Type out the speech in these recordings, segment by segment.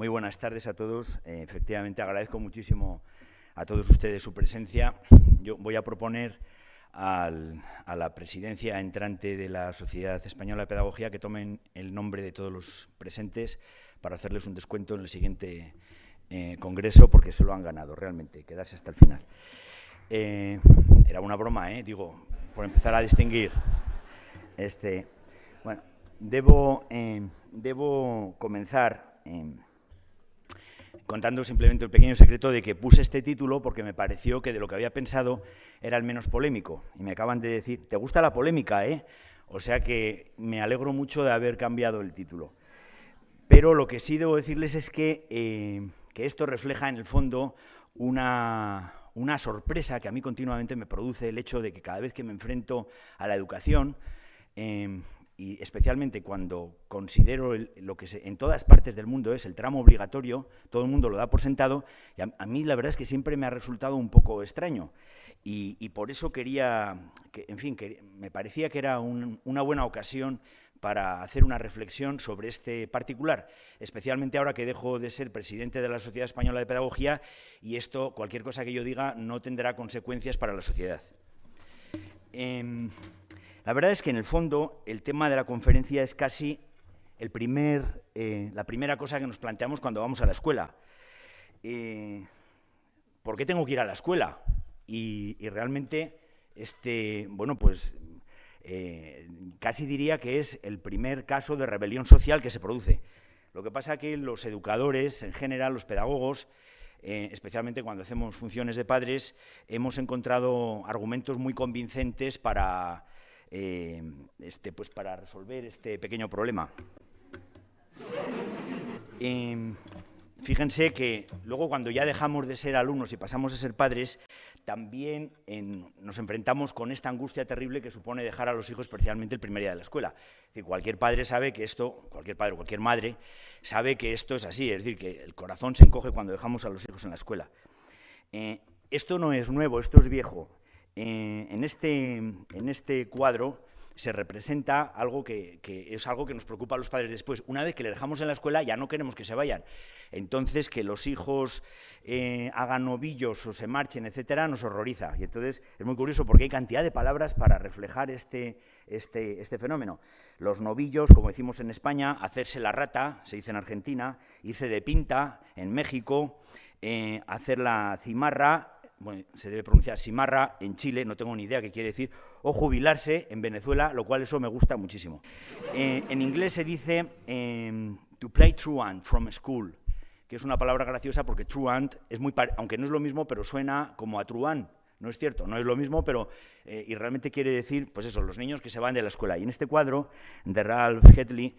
Muy buenas tardes a todos. Efectivamente, agradezco muchísimo a todos ustedes su presencia. Yo voy a proponer a la presidencia entrante de la Sociedad Española de Pedagogía que tomen el nombre de todos los presentes para hacerles un descuento en el siguiente congreso, porque se lo han ganado realmente, quedarse hasta el final. Era una broma, digo, por empezar a distinguir. Bueno, debo comenzar contando simplemente el pequeño secreto de que puse este título porque me pareció que de lo que había pensado era el menos polémico. Y me acaban de decir, ¿te gusta la polémica, O sea que me alegro mucho de haber cambiado el título. Pero lo que sí debo decirles es que esto refleja en el fondo una sorpresa que a mí continuamente me produce el hecho de que cada vez que me enfrento a la educación, y especialmente cuando considero lo que en todas partes del mundo es el tramo obligatorio, todo el mundo lo da por sentado, y a mí la verdad es que siempre me ha resultado un poco extraño. Y por eso quería, que me parecía que era una buena ocasión para hacer una reflexión sobre este particular, especialmente ahora que dejo de ser presidente de la Sociedad Española de Pedagogía y esto, cualquier cosa que yo diga, no tendrá consecuencias para la sociedad. La verdad es que en el fondo el tema de la conferencia es casi la primera cosa que nos planteamos cuando vamos a la escuela. ¿Por qué tengo que ir a la escuela? Y realmente, casi diría que es el primer caso de rebelión social que se produce. Lo que pasa es que los educadores, en general, los pedagogos, especialmente cuando hacemos funciones de padres, hemos encontrado argumentos muy convincentes para resolver este pequeño problema. Fíjense que luego cuando ya dejamos de ser alumnos y pasamos a ser padres, también nos enfrentamos con esta angustia terrible que supone dejar a los hijos, especialmente el primer día de la escuela. Es decir, cualquier padre sabe que esto, cualquier padre o cualquier madre sabe que esto es así, es decir, que el corazón se encoge cuando dejamos a los hijos en la escuela. Esto no es nuevo, esto es viejo. En este cuadro se representa algo que es algo que nos preocupa a los padres después. Una vez que le dejamos en la escuela ya no queremos que se vayan. Entonces que los hijos hagan novillos o se marchen, etcétera, nos horroriza. Y entonces es muy curioso porque hay cantidad de palabras para reflejar este fenómeno. Los novillos, como decimos en España, hacerse la rata, se dice en Argentina, irse de pinta en México, hacer la cimarra, bueno, se debe pronunciar cimarra en Chile, no tengo ni idea qué quiere decir, o jubilarse en Venezuela, lo cual eso me gusta muchísimo. En inglés se dice to play truant from school, que es una palabra graciosa porque truant es aunque no es lo mismo, pero suena como a truant. No es cierto, no es lo mismo, pero y realmente quiere decir, pues eso, los niños que se van de la escuela. Y en este cuadro de Ralph Hedley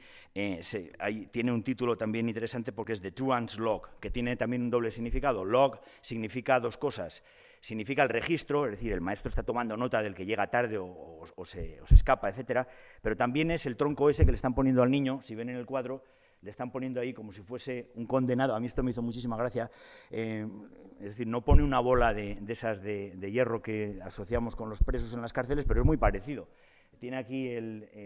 tiene un título también interesante porque es The Truant's Log, que tiene también un doble significado. Log significa dos cosas. Significa el registro, es decir, el maestro está tomando nota del que llega tarde o se escapa, etcétera, pero también es el tronco ese que le están poniendo al niño, si ven en el cuadro, le están poniendo ahí como si fuese un condenado. A mí esto me hizo muchísima gracia. Es decir, no pone una bola de esas de hierro que asociamos con los presos en las cárceles, pero es muy parecido. Tiene aquí,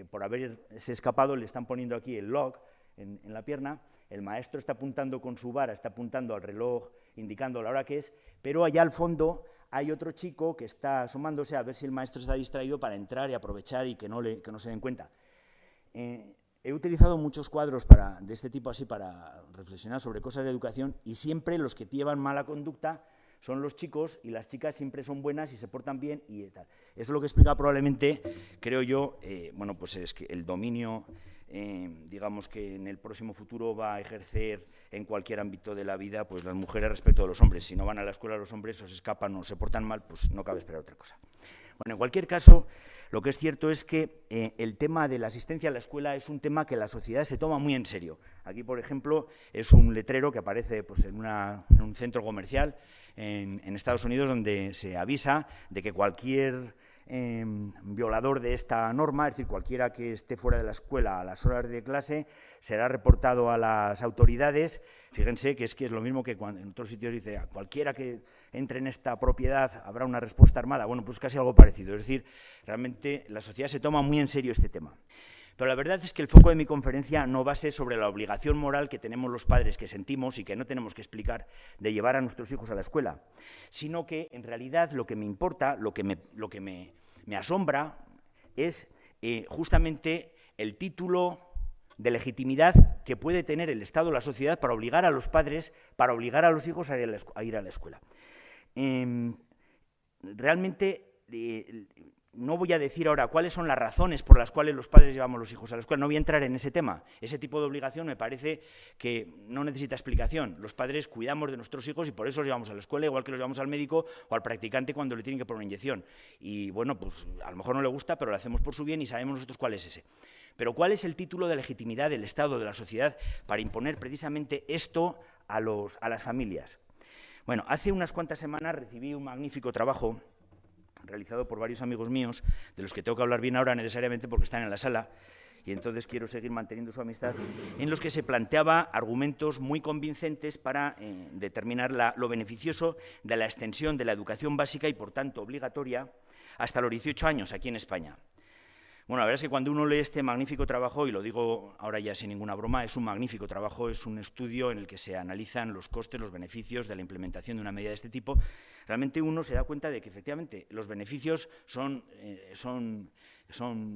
por haberse escapado, le están poniendo aquí el log en la pierna. El maestro está apuntando con su vara, está apuntando al reloj, indicando la hora que es, pero allá al fondo hay otro chico que está asomándose a ver si el maestro está distraído para entrar y aprovechar y que no se den cuenta. He utilizado muchos cuadros de este tipo así para reflexionar sobre cosas de educación y siempre los que llevan mala conducta son los chicos y las chicas siempre son buenas y se portan bien y tal. Eso es lo que explica probablemente, creo yo, pues es que el dominio, digamos que en el próximo futuro va a ejercer en cualquier ámbito de la vida, pues las mujeres respecto a los hombres. Si no van a la escuela los hombres o se escapan o se portan mal, pues no cabe esperar otra cosa. Bueno, en cualquier caso, lo que es cierto es que el tema de la asistencia a la escuela es un tema que la sociedad se toma muy en serio. Aquí, por ejemplo, es un letrero que aparece pues, en un centro comercial en Estados Unidos donde se avisa de que cualquier violador de esta norma, es decir, cualquiera que esté fuera de la escuela a las horas de clase, será reportado a las autoridades. Fíjense que es lo mismo que cuando en otros sitios dice cualquiera que entre en esta propiedad habrá una respuesta armada. Bueno, pues casi algo parecido. Es decir, realmente la sociedad se toma muy en serio este tema. Pero la verdad es que el foco de mi conferencia no va a ser sobre la obligación moral que tenemos los padres, que sentimos y que no tenemos que explicar, de llevar a nuestros hijos a la escuela, sino que en realidad lo que me importa, lo que me asombra es justamente el título de legitimidad que puede tener el Estado o la sociedad para obligar a los padres, para obligar a los hijos a ir a la escuela. Realmente no voy a decir ahora cuáles son las razones por las cuales los padres llevamos a los hijos a la escuela, no voy a entrar en ese tema. Ese tipo de obligación me parece que no necesita explicación. Los padres cuidamos de nuestros hijos y por eso los llevamos a la escuela, igual que los llevamos al médico o al practicante cuando le tienen que poner una inyección. Y bueno, pues a lo mejor no le gusta, pero lo hacemos por su bien y sabemos nosotros cuál es ese. Pero ¿cuál es el título de legitimidad del Estado, de la sociedad, para imponer precisamente esto a las familias? Bueno, hace unas cuantas semanas recibí un magnífico trabajo realizado por varios amigos míos, de los que tengo que hablar bien ahora necesariamente porque están en la sala, y entonces quiero seguir manteniendo su amistad, en los que se planteaba argumentos muy convincentes para determinar lo beneficioso de la extensión de la educación básica y, por tanto, obligatoria hasta los 18 años aquí en España. Bueno, la verdad es que cuando uno lee este magnífico trabajo, y lo digo ahora ya sin ninguna broma, es un magnífico trabajo, es un estudio en el que se analizan los costes, los beneficios de la implementación de una medida de este tipo, realmente uno se da cuenta de que efectivamente los beneficios son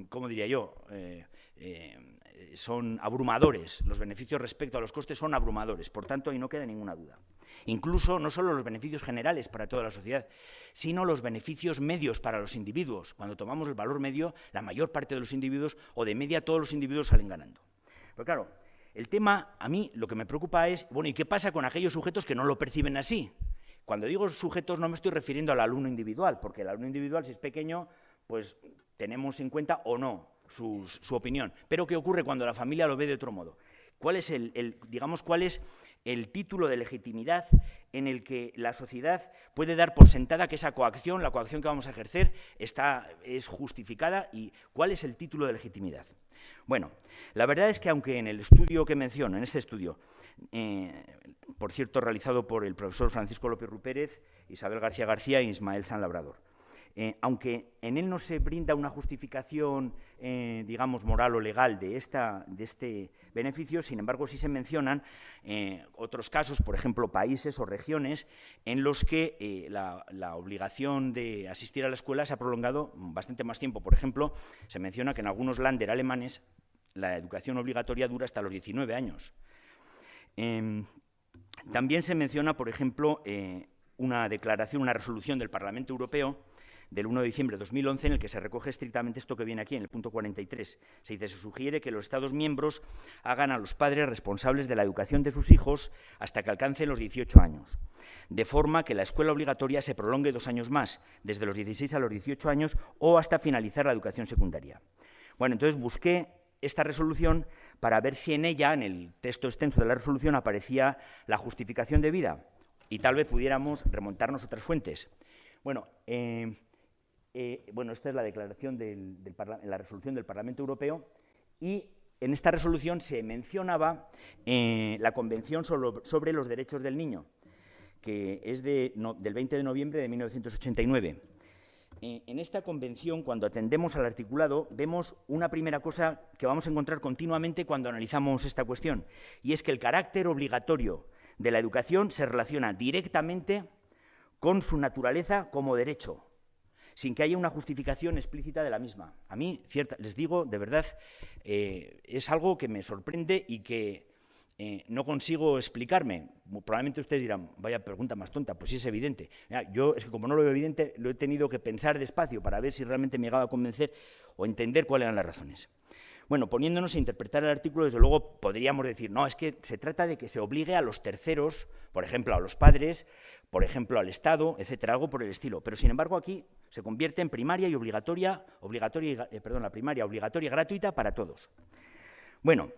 ¿cómo diría yo?, son abrumadores. Los beneficios respecto a los costes son abrumadores, por tanto, ahí no queda ninguna duda. Incluso no solo los beneficios generales para toda la sociedad, sino los beneficios medios para los individuos. Cuando tomamos el valor medio, la mayor parte de los individuos, o de media todos los individuos, salen ganando. Pero claro, el tema, a mí lo que me preocupa es, bueno, ¿y qué pasa con aquellos sujetos que no lo perciben así? Cuando digo sujetos no me estoy refiriendo al alumno individual, porque el alumno individual, si es pequeño, pues tenemos en cuenta o no su opinión. Pero ¿qué ocurre cuando la familia lo ve de otro modo? ¿Cuál es cuál es el título de legitimidad en el que la sociedad puede dar por sentada que esa coacción, la coacción que vamos a ejercer, es justificada? ¿Y cuál es el título de legitimidad? Bueno, la verdad es que aunque en el estudio que menciono, en este estudio, por cierto, realizado por el profesor Francisco López Rupérez, Isabel García García e Ismael San Labrador, aunque en él no se brinda una justificación, digamos, moral o legal de este beneficio, sin embargo, sí se mencionan otros casos, por ejemplo, países o regiones en los que la obligación de asistir a la escuela se ha prolongado bastante más tiempo. Por ejemplo, se menciona que en algunos Länder alemanes la educación obligatoria dura hasta los 19 años. También se menciona, por ejemplo, una resolución del Parlamento Europeo del 1 de diciembre de 2011, en el que se recoge estrictamente esto que viene aquí, en el punto 43. Se dice, se sugiere que los Estados miembros hagan a los padres responsables de la educación de sus hijos hasta que alcancen los 18 años, de forma que la escuela obligatoria se prolongue 2 años más, desde los 16 a los 18 años o hasta finalizar la educación secundaria. Bueno, entonces busqué esta resolución para ver si en ella, en el texto extenso de la resolución, aparecía la justificación debida y tal vez pudiéramos remontarnos a otras fuentes. Bueno, esta es la declaración la resolución del Parlamento Europeo, y en esta resolución se mencionaba la Convención sobre los Derechos del Niño, que es del 20 de noviembre de 1989. En esta convención, cuando atendemos al articulado, vemos una primera cosa que vamos a encontrar continuamente cuando analizamos esta cuestión, y es que el carácter obligatorio de la educación se relaciona directamente con su naturaleza como derecho, sin que haya una justificación explícita de la misma. A mí, les digo, de verdad, es algo que me sorprende y que no consigo explicarme. Probablemente ustedes dirán, vaya pregunta más tonta, pues sí es evidente. Yo, es que como no lo veo evidente, lo he tenido que pensar despacio para ver si realmente me llegaba a convencer o entender cuáles eran las razones. Bueno, poniéndonos a interpretar el artículo, desde luego podríamos decir, no, es que se trata de que se obligue a los terceros, por ejemplo, a los padres, por ejemplo, al Estado, etcétera, algo por el estilo. Pero, sin embargo, aquí se convierte en primaria y la primaria obligatoria y gratuita para todos. Bueno,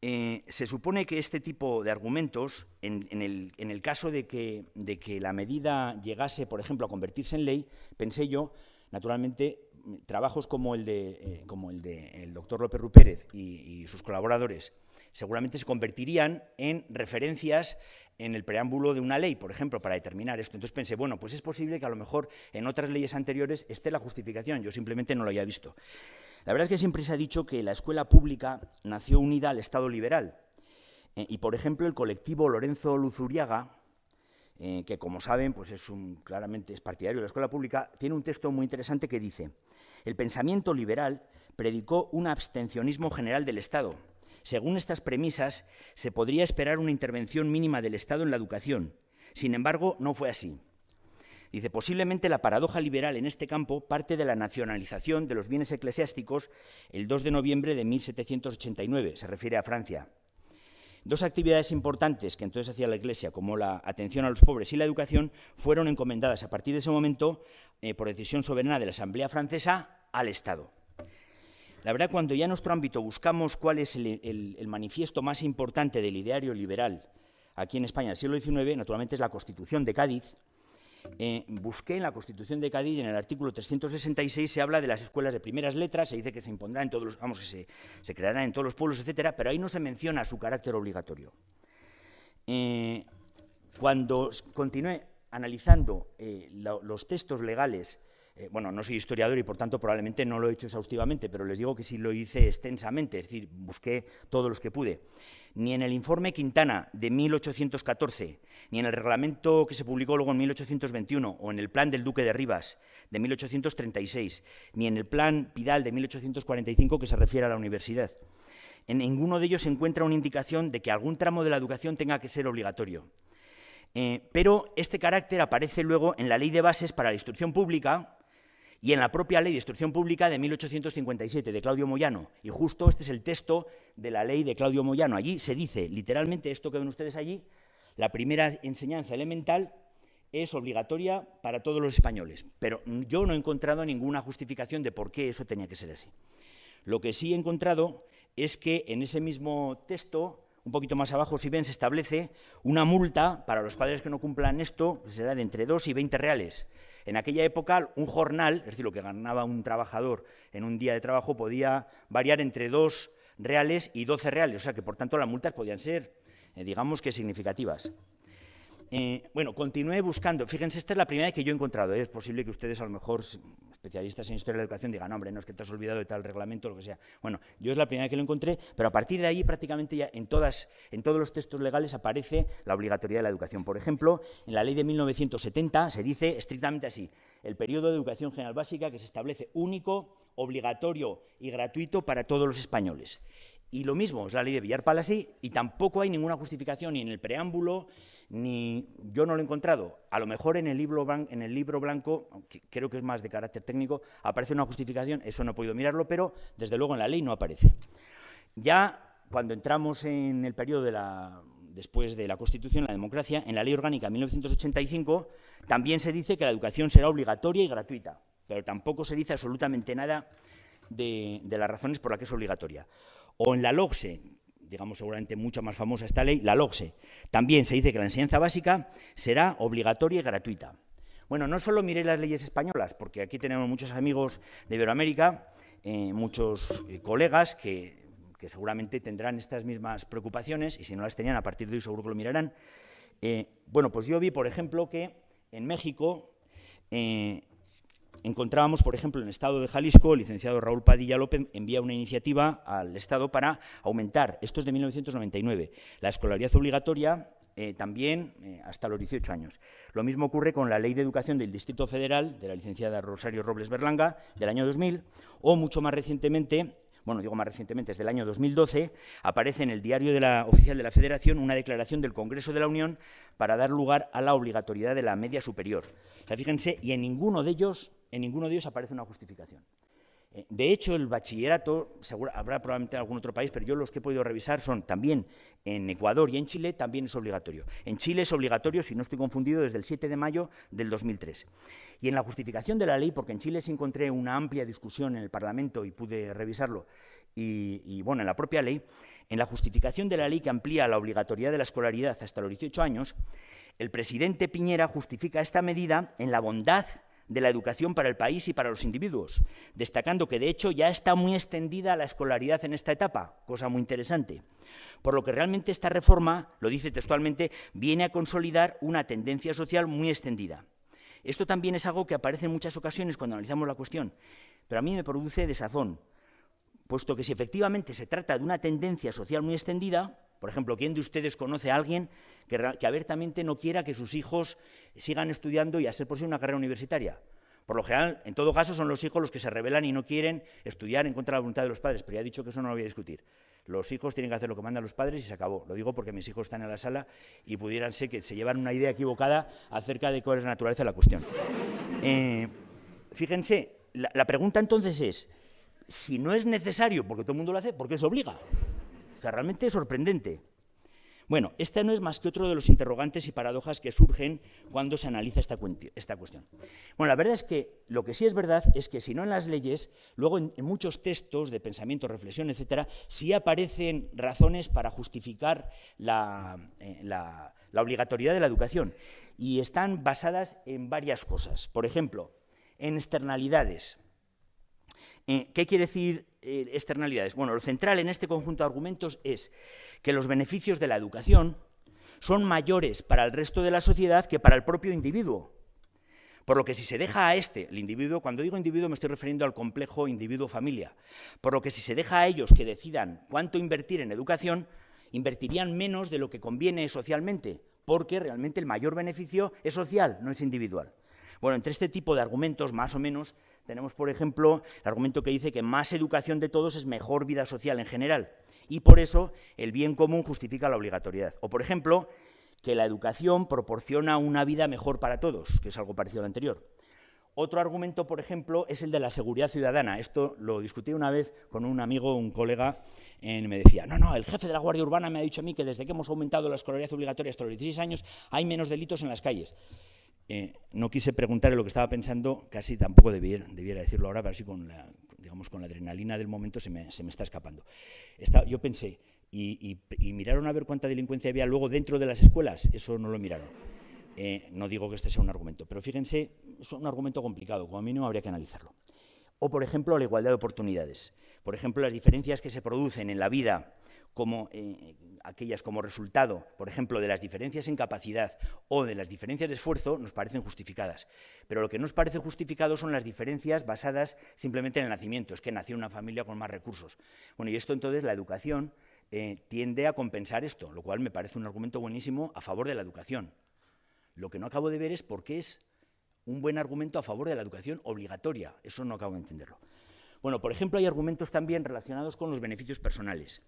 se supone que este tipo de argumentos, en el caso de que la medida llegase, por ejemplo, a convertirse en ley, pensé yo, naturalmente, trabajos como el del doctor López Rupérez y sus colaboradores seguramente se convertirían en referencias en el preámbulo de una ley, por ejemplo, para determinar esto. Entonces pensé, bueno, pues es posible que a lo mejor en otras leyes anteriores esté la justificación, yo simplemente no lo había visto. La verdad es que siempre se ha dicho que la escuela pública nació unida al Estado liberal. Y, por ejemplo, el colectivo Lorenzo Luzuriaga, que, como saben, pues claramente es partidario de la escuela pública, tiene un texto muy interesante que dice: el pensamiento liberal predicó un abstencionismo general del Estado. Según estas premisas, se podría esperar una intervención mínima del Estado en la educación. Sin embargo, no fue así. Dice, posiblemente la paradoja liberal en este campo parte de la nacionalización de los bienes eclesiásticos el 2 de noviembre de 1789, se refiere a Francia. Dos actividades importantes que entonces hacía la Iglesia, como la atención a los pobres y la educación, fueron encomendadas a partir de ese momento, por decisión soberana de la Asamblea Francesa, al Estado. La verdad, cuando ya en nuestro ámbito buscamos cuál es el manifiesto más importante del ideario liberal aquí en España del siglo XIX, naturalmente es la Constitución de Cádiz. Busqué en la Constitución de Cádiz, en el artículo 366, se habla de las escuelas de primeras letras, se dice que se impondrán en todos los, que se crearán en todos los pueblos, etcétera, pero ahí no se menciona su carácter obligatorio. Cuando continué analizando los textos legales, bueno, no soy historiador y por tanto probablemente no lo he hecho exhaustivamente, pero les digo que sí lo hice extensamente, es decir, busqué todos los que pude. Ni en el informe Quintana de 1814, ni en el reglamento que se publicó luego en 1821, o en el plan del Duque de Rivas de 1836, ni en el plan Pidal de 1845 que se refiere a la universidad. En ninguno de ellos se encuentra una indicación de que algún tramo de la educación tenga que ser obligatorio. Pero este carácter aparece luego en la Ley de Bases para la Instrucción Pública y en la propia Ley de Instrucción Pública de 1857, de Claudio Moyano. Y justo este es el texto de la ley de Claudio Moyano. Allí se dice literalmente esto que ven ustedes allí: la primera enseñanza elemental es obligatoria para todos los españoles. Pero yo no he encontrado ninguna justificación de por qué eso tenía que ser así. Lo que sí he encontrado es que en ese mismo texto, un poquito más abajo, si ven, se establece una multa para los padres que no cumplan esto, que será de entre 2 y 20 reales. En aquella época, un jornal, es decir, lo que ganaba un trabajador en un día de trabajo, podía variar entre 2 reales y 12 reales, o sea que, por tanto, las multas podían ser, digamos que significativas. Bueno, continué buscando. Fíjense, esta es la primera vez que yo he encontrado. Es posible que ustedes, a lo mejor, especialistas en historia de la educación, digan, no, hombre, no es que te has olvidado de tal reglamento o lo que sea. Bueno, yo es la primera vez que lo encontré, pero a partir de ahí prácticamente ya en todos los textos legales aparece la obligatoriedad de la educación. Por ejemplo, en la ley de 1970 se dice estrictamente así: el periodo de educación general básica que se establece único, obligatorio y gratuito para todos los españoles. Y lo mismo es la ley de Villar-Palasí, y tampoco hay ninguna justificación ni en el preámbulo, ni yo no lo he encontrado. A lo mejor en el libro blanco, aunque creo que es más de carácter técnico, aparece una justificación, eso no he podido mirarlo, pero desde luego en la ley no aparece. Ya cuando entramos en el periodo después de la Constitución, la democracia, en la Ley Orgánica de 1985, también se dice que la educación será obligatoria y gratuita, pero tampoco se dice absolutamente nada de las razones por las que es obligatoria. O en la LOGSE, digamos seguramente mucho más famosa esta ley, la LOGSE, también se dice que la enseñanza básica será obligatoria y gratuita. Bueno, no solo miré las leyes españolas, porque aquí tenemos muchos amigos de Iberoamérica, muchos colegas que seguramente tendrán estas mismas preocupaciones, y si no las tenían, a partir de hoy seguro que lo mirarán. Bueno, pues yo vi, por ejemplo, que en México encontrábamos, por ejemplo, en el Estado de Jalisco, el licenciado Raúl Padilla López envía una iniciativa al Estado para aumentar, esto es de 1999, la escolaridad obligatoria también hasta los 18 años. Lo mismo ocurre con la Ley de Educación del Distrito Federal, de la licenciada Rosario Robles Berlanga, del año 2000, o mucho más recientemente, bueno, digo más recientemente, desde el año 2012, aparece en el Diario Oficial de la Federación una declaración del Congreso de la Unión para dar lugar a la obligatoriedad de la media superior. O sea, fíjense, y en ninguno de ellos aparece una justificación. De hecho, el bachillerato, habrá probablemente en algún otro país, pero yo los que he podido revisar son también en Ecuador y en Chile, también es obligatorio. En Chile es obligatorio, si no estoy confundido, desde el 7 de mayo del 2003. Y en la justificación de la ley, porque en Chile sí encontré una amplia discusión en el Parlamento y pude revisarlo, y bueno, en la propia ley, en la justificación de la ley que amplía la obligatoriedad de la escolaridad hasta los 18 años, el presidente Piñera justifica esta medida en la bondad de la educación para el país y para los individuos, destacando que, de hecho, ya está muy extendida la escolaridad en esta etapa, cosa muy interesante. Por lo que realmente esta reforma, lo dice textualmente, viene a consolidar una tendencia social muy extendida. Esto también es algo que aparece en muchas ocasiones cuando analizamos la cuestión, pero a mí me produce desazón, puesto que si efectivamente se trata de una tendencia social muy extendida, por ejemplo, ¿quién de ustedes conoce a alguien que abiertamente no quiera que sus hijos sigan estudiando y a ser posible una carrera universitaria? Por lo general, en todo caso, son los hijos los que se rebelan y no quieren estudiar en contra de la voluntad de los padres, pero ya he dicho que eso no lo voy a discutir. Los hijos tienen que hacer lo que mandan los padres y se acabó. Lo digo porque mis hijos están en la sala y pudieran ser que se llevan una idea equivocada acerca de cuál es la naturaleza de la cuestión. Fíjense, la pregunta entonces es, si no es necesario, porque todo el mundo lo hace, ¿por qué se obliga? O sea, realmente es sorprendente. Bueno, esta no es más que otro de los interrogantes y paradojas que surgen cuando se analiza esta cuestión. Bueno, la verdad es que lo que sí es verdad es que si no en las leyes, luego en muchos textos de pensamiento, reflexión, etcétera, sí aparecen razones para justificar la obligatoriedad de la educación y están basadas en varias cosas. Por ejemplo, en externalidades. ¿Qué quiere decir externalidades? Bueno, lo central en este conjunto de argumentos es que los beneficios de la educación son mayores para el resto de la sociedad que para el propio individuo. Por lo que si se deja a el individuo, cuando digo individuo me estoy refiriendo al complejo individuo-familia, por lo que si se deja a ellos que decidan cuánto invertir en educación, invertirían menos de lo que conviene socialmente, porque realmente el mayor beneficio es social, no es individual. Bueno, entre este tipo de argumentos, más o menos, tenemos, por ejemplo, el argumento que dice que más educación de todos es mejor vida social en general, y por eso el bien común justifica la obligatoriedad. O, por ejemplo, que la educación proporciona una vida mejor para todos, que es algo parecido al anterior. Otro argumento, por ejemplo, es el de la seguridad ciudadana. Esto lo discutí una vez con un amigo, un colega, me decía, no, el jefe de la Guardia Urbana me ha dicho a mí que desde que hemos aumentado la escolaridad obligatoria hasta los 16 años hay menos delitos en las calles. No quise preguntarle lo que estaba pensando, casi tampoco debiera decirlo ahora, pero así con la adrenalina del momento se me está escapando. Yo pensé, y miraron a ver cuánta delincuencia había luego dentro de las escuelas, eso no lo miraron. No digo que este sea un argumento, pero fíjense, es un argumento complicado, como mínimo habría que analizarlo. O, por ejemplo, la igualdad de oportunidades. Por ejemplo, las diferencias que se producen en la vida, como aquellas como resultado, por ejemplo, de las diferencias en capacidad o de las diferencias de esfuerzo, nos parecen justificadas. Pero lo que nos parece justificado son las diferencias basadas simplemente en el nacimiento, es que nació en una familia con más recursos. Bueno, y esto entonces, la educación tiende a compensar esto, lo cual me parece un argumento buenísimo a favor de la educación. Lo que no acabo de ver es por qué es un buen argumento a favor de la educación obligatoria, eso no acabo de entenderlo. Bueno, por ejemplo, hay argumentos también relacionados con los beneficios personales.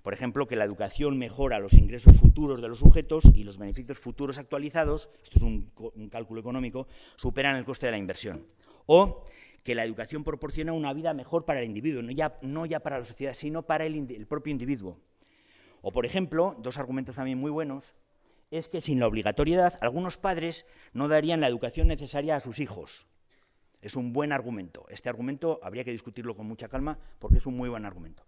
Por ejemplo, que la educación mejora los ingresos futuros de los sujetos y los beneficios futuros actualizados, esto es un cálculo económico, superan el coste de la inversión. O que la educación proporciona una vida mejor para el individuo, no ya para la sociedad, sino para el propio individuo. O, por ejemplo, dos argumentos también muy buenos, es que sin la obligatoriedad algunos padres no darían la educación necesaria a sus hijos. Es un buen argumento. Este argumento habría que discutirlo con mucha calma porque es un muy buen argumento.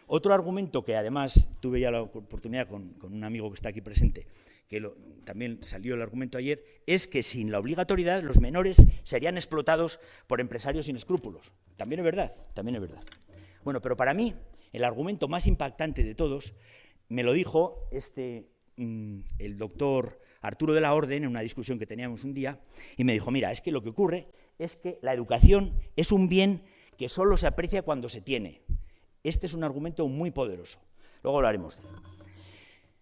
Otro argumento que además tuve ya la oportunidad con un amigo que está aquí presente, que también salió el argumento ayer, es que sin la obligatoriedad los menores serían explotados por empresarios sin escrúpulos. También es verdad, también es verdad. Bueno, pero para mí el argumento más impactante de todos me lo dijo el doctor Arturo de la Orden en una discusión que teníamos un día y me dijo, mira, es que lo que ocurre es que la educación es un bien que solo se aprecia cuando se tiene. Este es un argumento muy poderoso. Luego hablaremos de él.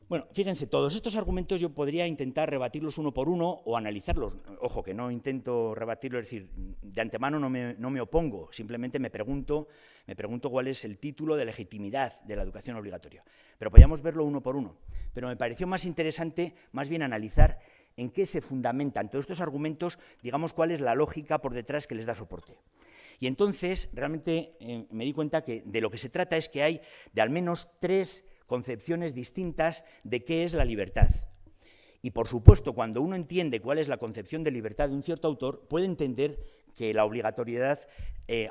Bueno, fíjense, todos estos argumentos yo podría intentar rebatirlos uno por uno o analizarlos. Ojo, que no intento rebatirlos, es decir, de antemano no me opongo, simplemente me pregunto cuál es el título de legitimidad de la educación obligatoria. Pero podríamos verlo uno por uno. Pero me pareció más interesante, más bien, analizar en qué se fundamentan todos estos argumentos, digamos, cuál es la lógica por detrás que les da soporte. Y entonces, realmente, me di cuenta que de lo que se trata es que hay de al menos 3 concepciones distintas de qué es la libertad. Y, por supuesto, cuando uno entiende cuál es la concepción de libertad de un cierto autor, puede entender que la obligatoriedad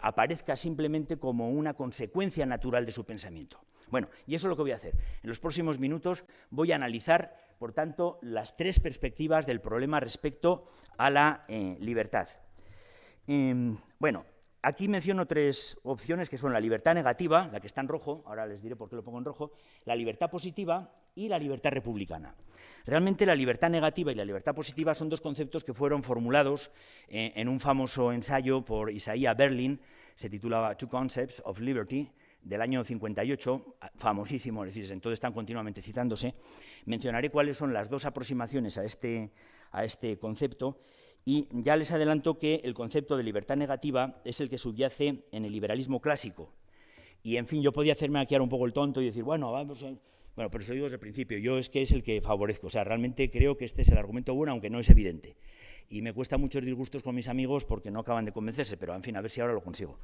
aparezca simplemente como una consecuencia natural de su pensamiento. Bueno, y eso es lo que voy a hacer. En los próximos minutos voy a analizar, por tanto, las 3 perspectivas del problema respecto a la libertad. Bueno, aquí menciono 3 opciones que son la libertad negativa, la que está en rojo, ahora les diré por qué lo pongo en rojo, la libertad positiva y la libertad republicana. Realmente la libertad negativa y la libertad positiva son 2 conceptos que fueron formulados en un famoso ensayo por Isaiah Berlin, se titulaba Two Concepts of Liberty, del año 58, famosísimo, es decir, entonces están continuamente citándose. Mencionaré cuáles son las dos aproximaciones a este concepto, y ya les adelanto que el concepto de libertad negativa es el que subyace en el liberalismo clásico. Y, en fin, yo podía hacerme aquí ahora un poco el tonto y decir, bueno, vamos a... Bueno, pero eso digo desde el principio, yo es que es el que favorezco, o sea, realmente creo que este es el argumento bueno, aunque no es evidente. Y me cuesta muchos disgustos con mis amigos porque no acaban de convencerse, pero, en fin, a ver si ahora lo consigo.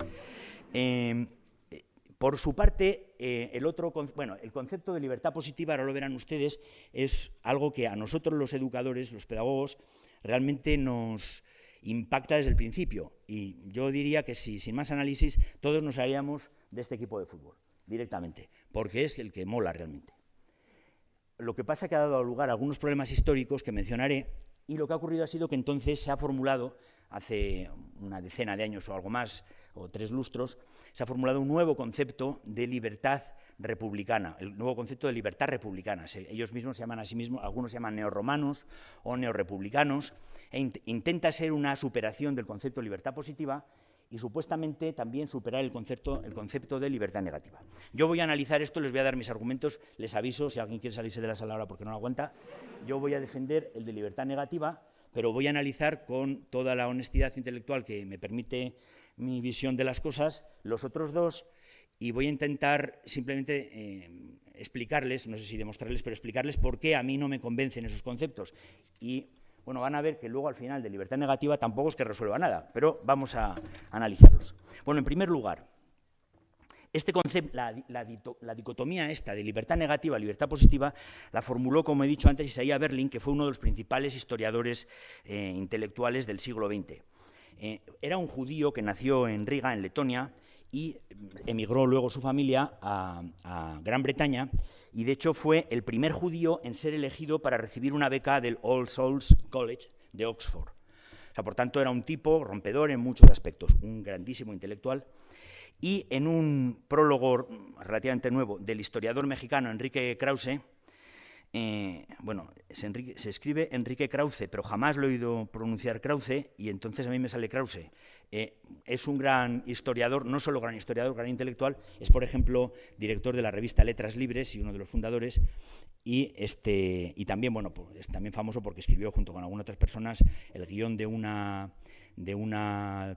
Por su parte, el concepto de libertad positiva, ahora lo verán ustedes, es algo que a nosotros los educadores, los pedagogos, realmente nos impacta desde el principio. Y yo diría que sin más análisis, todos nos haríamos de este equipo de fútbol, directamente, porque es el que mola realmente. Lo que pasa es que ha dado lugar a algunos problemas históricos que mencionaré, y lo que ha ocurrido ha sido que entonces se ha formulado, hace una decena de años o algo más, o 3 lustros, se ha formulado un nuevo concepto de libertad republicana, el nuevo concepto de libertad republicana. Ellos mismos se llaman a sí mismos, algunos se llaman neorromanos o neorrepublicanos, e intenta ser una superación del concepto de libertad positiva y supuestamente también superar el concepto de libertad negativa. Yo voy a analizar esto, les voy a dar mis argumentos, les aviso, si alguien quiere salirse de la sala ahora porque no lo aguanta, yo voy a defender el de libertad negativa, pero voy a analizar con toda la honestidad intelectual que me permite mi visión de las cosas, los otros dos, y voy a intentar simplemente explicarles, no sé si demostrarles, pero explicarles por qué a mí no me convencen esos conceptos. Y, bueno, van a ver que luego al final de libertad negativa tampoco es que resuelva nada, pero vamos a analizarlos. Bueno, en primer lugar, este concepto, la dicotomía esta de libertad negativa y libertad positiva, la formuló, como he dicho antes, Isaiah Berlin, que fue uno de los principales historiadores intelectuales del siglo XX. Era un judío que nació en Riga, en Letonia, y emigró luego su familia a Gran Bretaña, y de hecho fue el primer judío en ser elegido para recibir una beca del All Souls College de Oxford. O sea, por tanto, era un tipo rompedor en muchos aspectos, un grandísimo intelectual. Y en un prólogo relativamente nuevo del historiador mexicano Enrique Krause, se escribe Enrique Krause, pero jamás lo he oído pronunciar Krause, y entonces a mí me sale Krause. Es un gran historiador, no solo gran historiador, gran intelectual, es, por ejemplo, director de la revista Letras Libres y uno de los fundadores, y también, bueno, pues, es también famoso porque escribió, junto con algunas otras personas, el guión de una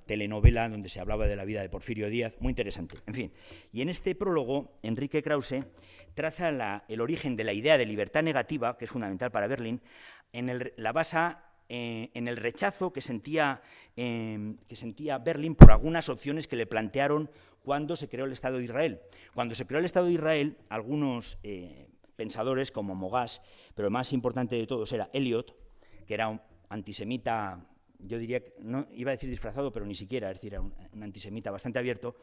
telenovela donde se hablaba de la vida de Porfirio Díaz, muy interesante. En fin, y en este prólogo, Enrique Krause traza el origen de la idea de libertad negativa, que es fundamental para Berlin, la basa en el rechazo que sentía Berlin por algunas opciones que le plantearon cuando se creó el Estado de Israel. Cuando se creó el Estado de Israel, algunos pensadores como Mogash, pero el más importante de todos era Eliot, que era un antisemita, yo diría, no iba a decir disfrazado, pero ni siquiera, es decir, era un antisemita bastante abierto,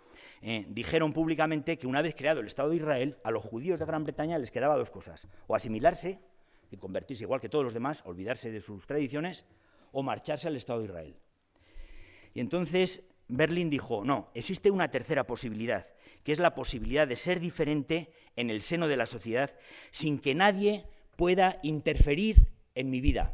dijeron públicamente que una vez creado el Estado de Israel, a los judíos de Gran Bretaña les quedaba dos cosas: o asimilarse y convertirse igual que todos los demás, olvidarse de sus tradiciones, o marcharse al Estado de Israel. Y entonces Berlin dijo, no, existe una tercera posibilidad, que es la posibilidad de ser diferente en el seno de la sociedad sin que nadie pueda interferir en mi vida.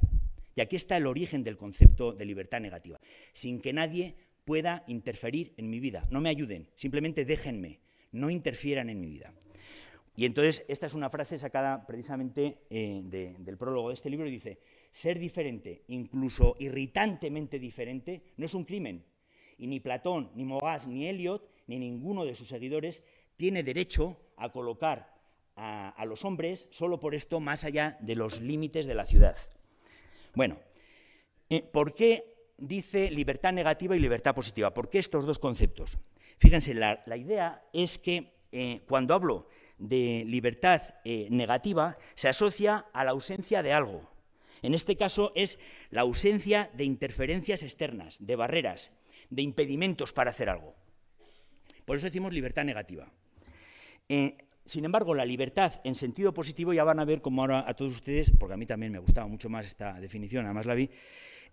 Y aquí está el origen del concepto de libertad negativa. Sin que nadie pueda interferir en mi vida. No me ayuden, simplemente déjenme, no interfieran en mi vida. Y entonces esta es una frase sacada precisamente del prólogo de este libro, y dice: ser diferente, incluso irritantemente diferente, no es un crimen. Y ni Platón, ni Mogash, ni Eliot, ni ninguno de sus seguidores tiene derecho a colocar a los hombres solo por esto más allá de los límites de la ciudad. Bueno, ¿por qué dice libertad negativa y libertad positiva? ¿Por qué estos dos conceptos? Fíjense, la idea es que cuando hablo de libertad negativa se asocia a la ausencia de algo. En este caso es la ausencia de interferencias externas, de barreras, de impedimentos para hacer algo. Por eso decimos libertad negativa. Sin embargo, la libertad en sentido positivo, ya van a ver como ahora a todos ustedes, porque a mí también me gustaba mucho más esta definición, además la vi,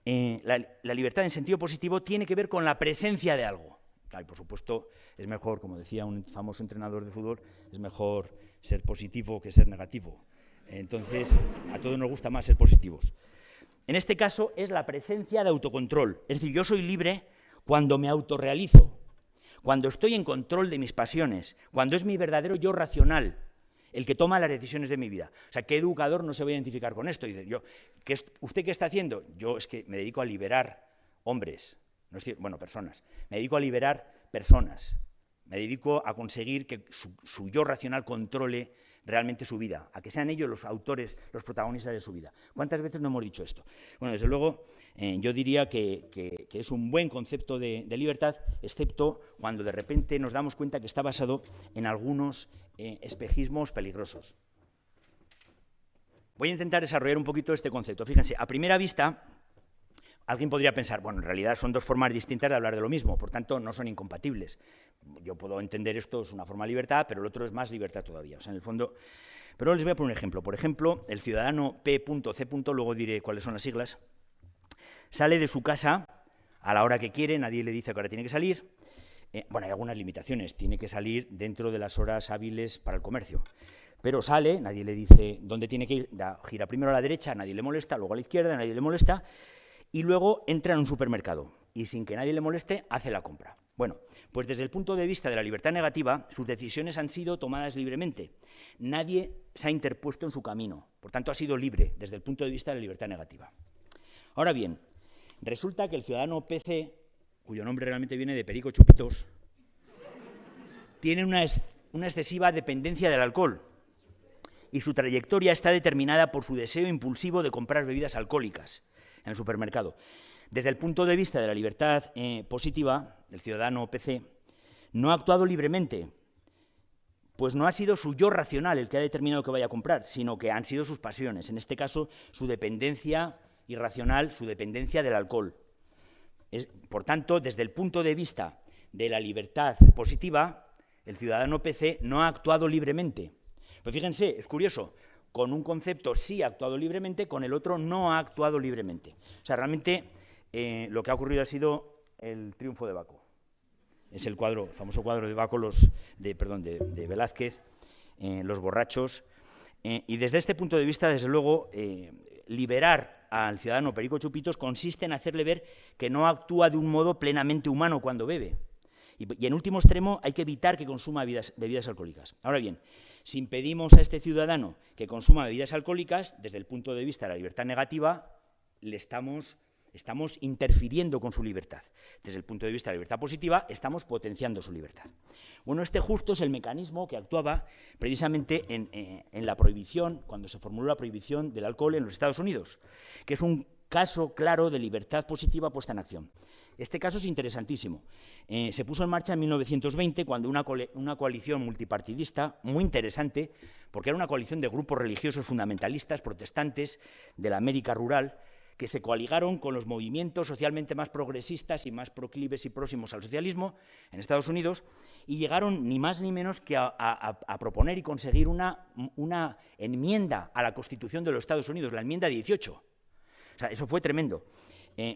la libertad en sentido positivo tiene que ver con la presencia de algo. Claro, y por supuesto es mejor, como decía un famoso entrenador de fútbol, es mejor ser positivo que ser negativo. Entonces, a todos nos gusta más ser positivos. En este caso es la presencia de autocontrol, es decir, yo soy libre cuando me autorrealizo, cuando estoy en control de mis pasiones, cuando es mi verdadero yo racional el que toma las decisiones de mi vida. O sea, ¿qué educador no se va a identificar con esto? Y dice, ¿usted qué está haciendo? Yo es que me dedico a liberar hombres, personas. Me dedico a liberar personas. Me dedico a conseguir que su yo racional controle realmente su vida, a que sean ellos los autores, los protagonistas de su vida. ¿Cuántas veces no hemos dicho esto? Bueno, desde luego, yo diría que es un buen concepto de libertad, excepto cuando de repente nos damos cuenta que está basado en algunos espejismos peligrosos. Voy a intentar desarrollar un poquito este concepto. Fíjense, a primera vista, alguien podría pensar, bueno, en realidad son dos formas distintas de hablar de lo mismo, por tanto, no son incompatibles. Yo puedo entender esto es una forma de libertad, pero el otro es más libertad todavía. O sea, en el fondo. Pero les voy a poner un ejemplo. Por ejemplo, el ciudadano P.C., luego diré cuáles son las siglas, sale de su casa a la hora que quiere, nadie le dice a qué hora tiene que salir. Bueno, hay algunas limitaciones, tiene que salir dentro de las horas hábiles para el comercio. Pero sale, nadie le dice dónde tiene que ir, gira primero a la derecha, nadie le molesta, luego a la izquierda, nadie le molesta, y luego entra en un supermercado y sin que nadie le moleste hace la compra. Bueno, pues desde el punto de vista de la libertad negativa, sus decisiones han sido tomadas libremente. Nadie se ha interpuesto en su camino, por tanto ha sido libre desde el punto de vista de la libertad negativa. Ahora bien, resulta que el ciudadano PC, cuyo nombre realmente viene de Perico Chupitos, tiene una excesiva dependencia del alcohol y su trayectoria está determinada por su deseo impulsivo de comprar bebidas alcohólicas en el supermercado. Desde el punto de vista de la libertad positiva, el ciudadano PC no ha actuado libremente, pues no ha sido su yo racional el que ha determinado que vaya a comprar, sino que han sido sus pasiones, en este caso su dependencia irracional, su dependencia del alcohol. Por tanto, desde el punto de vista de la libertad positiva, el ciudadano PC no ha actuado libremente. Pues fíjense, es curioso, con un concepto sí ha actuado libremente, con el otro no ha actuado libremente. O sea, realmente lo que ha ocurrido ha sido el triunfo de Baco. Es el famoso cuadro de Baco, de Velázquez, Los borrachos. Y desde este punto de vista, desde luego, liberar al ciudadano Perico Chupitos consiste en hacerle ver que no actúa de un modo plenamente humano cuando bebe. Y en último extremo hay que evitar que consuma bebidas alcohólicas. Ahora bien, si impedimos a este ciudadano que consuma bebidas alcohólicas, desde el punto de vista de la libertad negativa, le estamos interfiriendo con su libertad. Desde el punto de vista de la libertad positiva, estamos potenciando su libertad. Bueno, este justo es el mecanismo que actuaba precisamente en la prohibición, cuando se formuló la prohibición del alcohol en los Estados Unidos, que es un caso claro de libertad positiva puesta en acción. Este caso es interesantísimo. Se puso en marcha en 1920 cuando una coalición multipartidista muy interesante, porque era una coalición de grupos religiosos fundamentalistas, protestantes, de la América rural, que se coaligaron con los movimientos socialmente más progresistas y más proclives y próximos al socialismo en Estados Unidos y llegaron ni más ni menos que a proponer y conseguir una enmienda a la Constitución de los Estados Unidos, la enmienda 18. O sea, eso fue tremendo.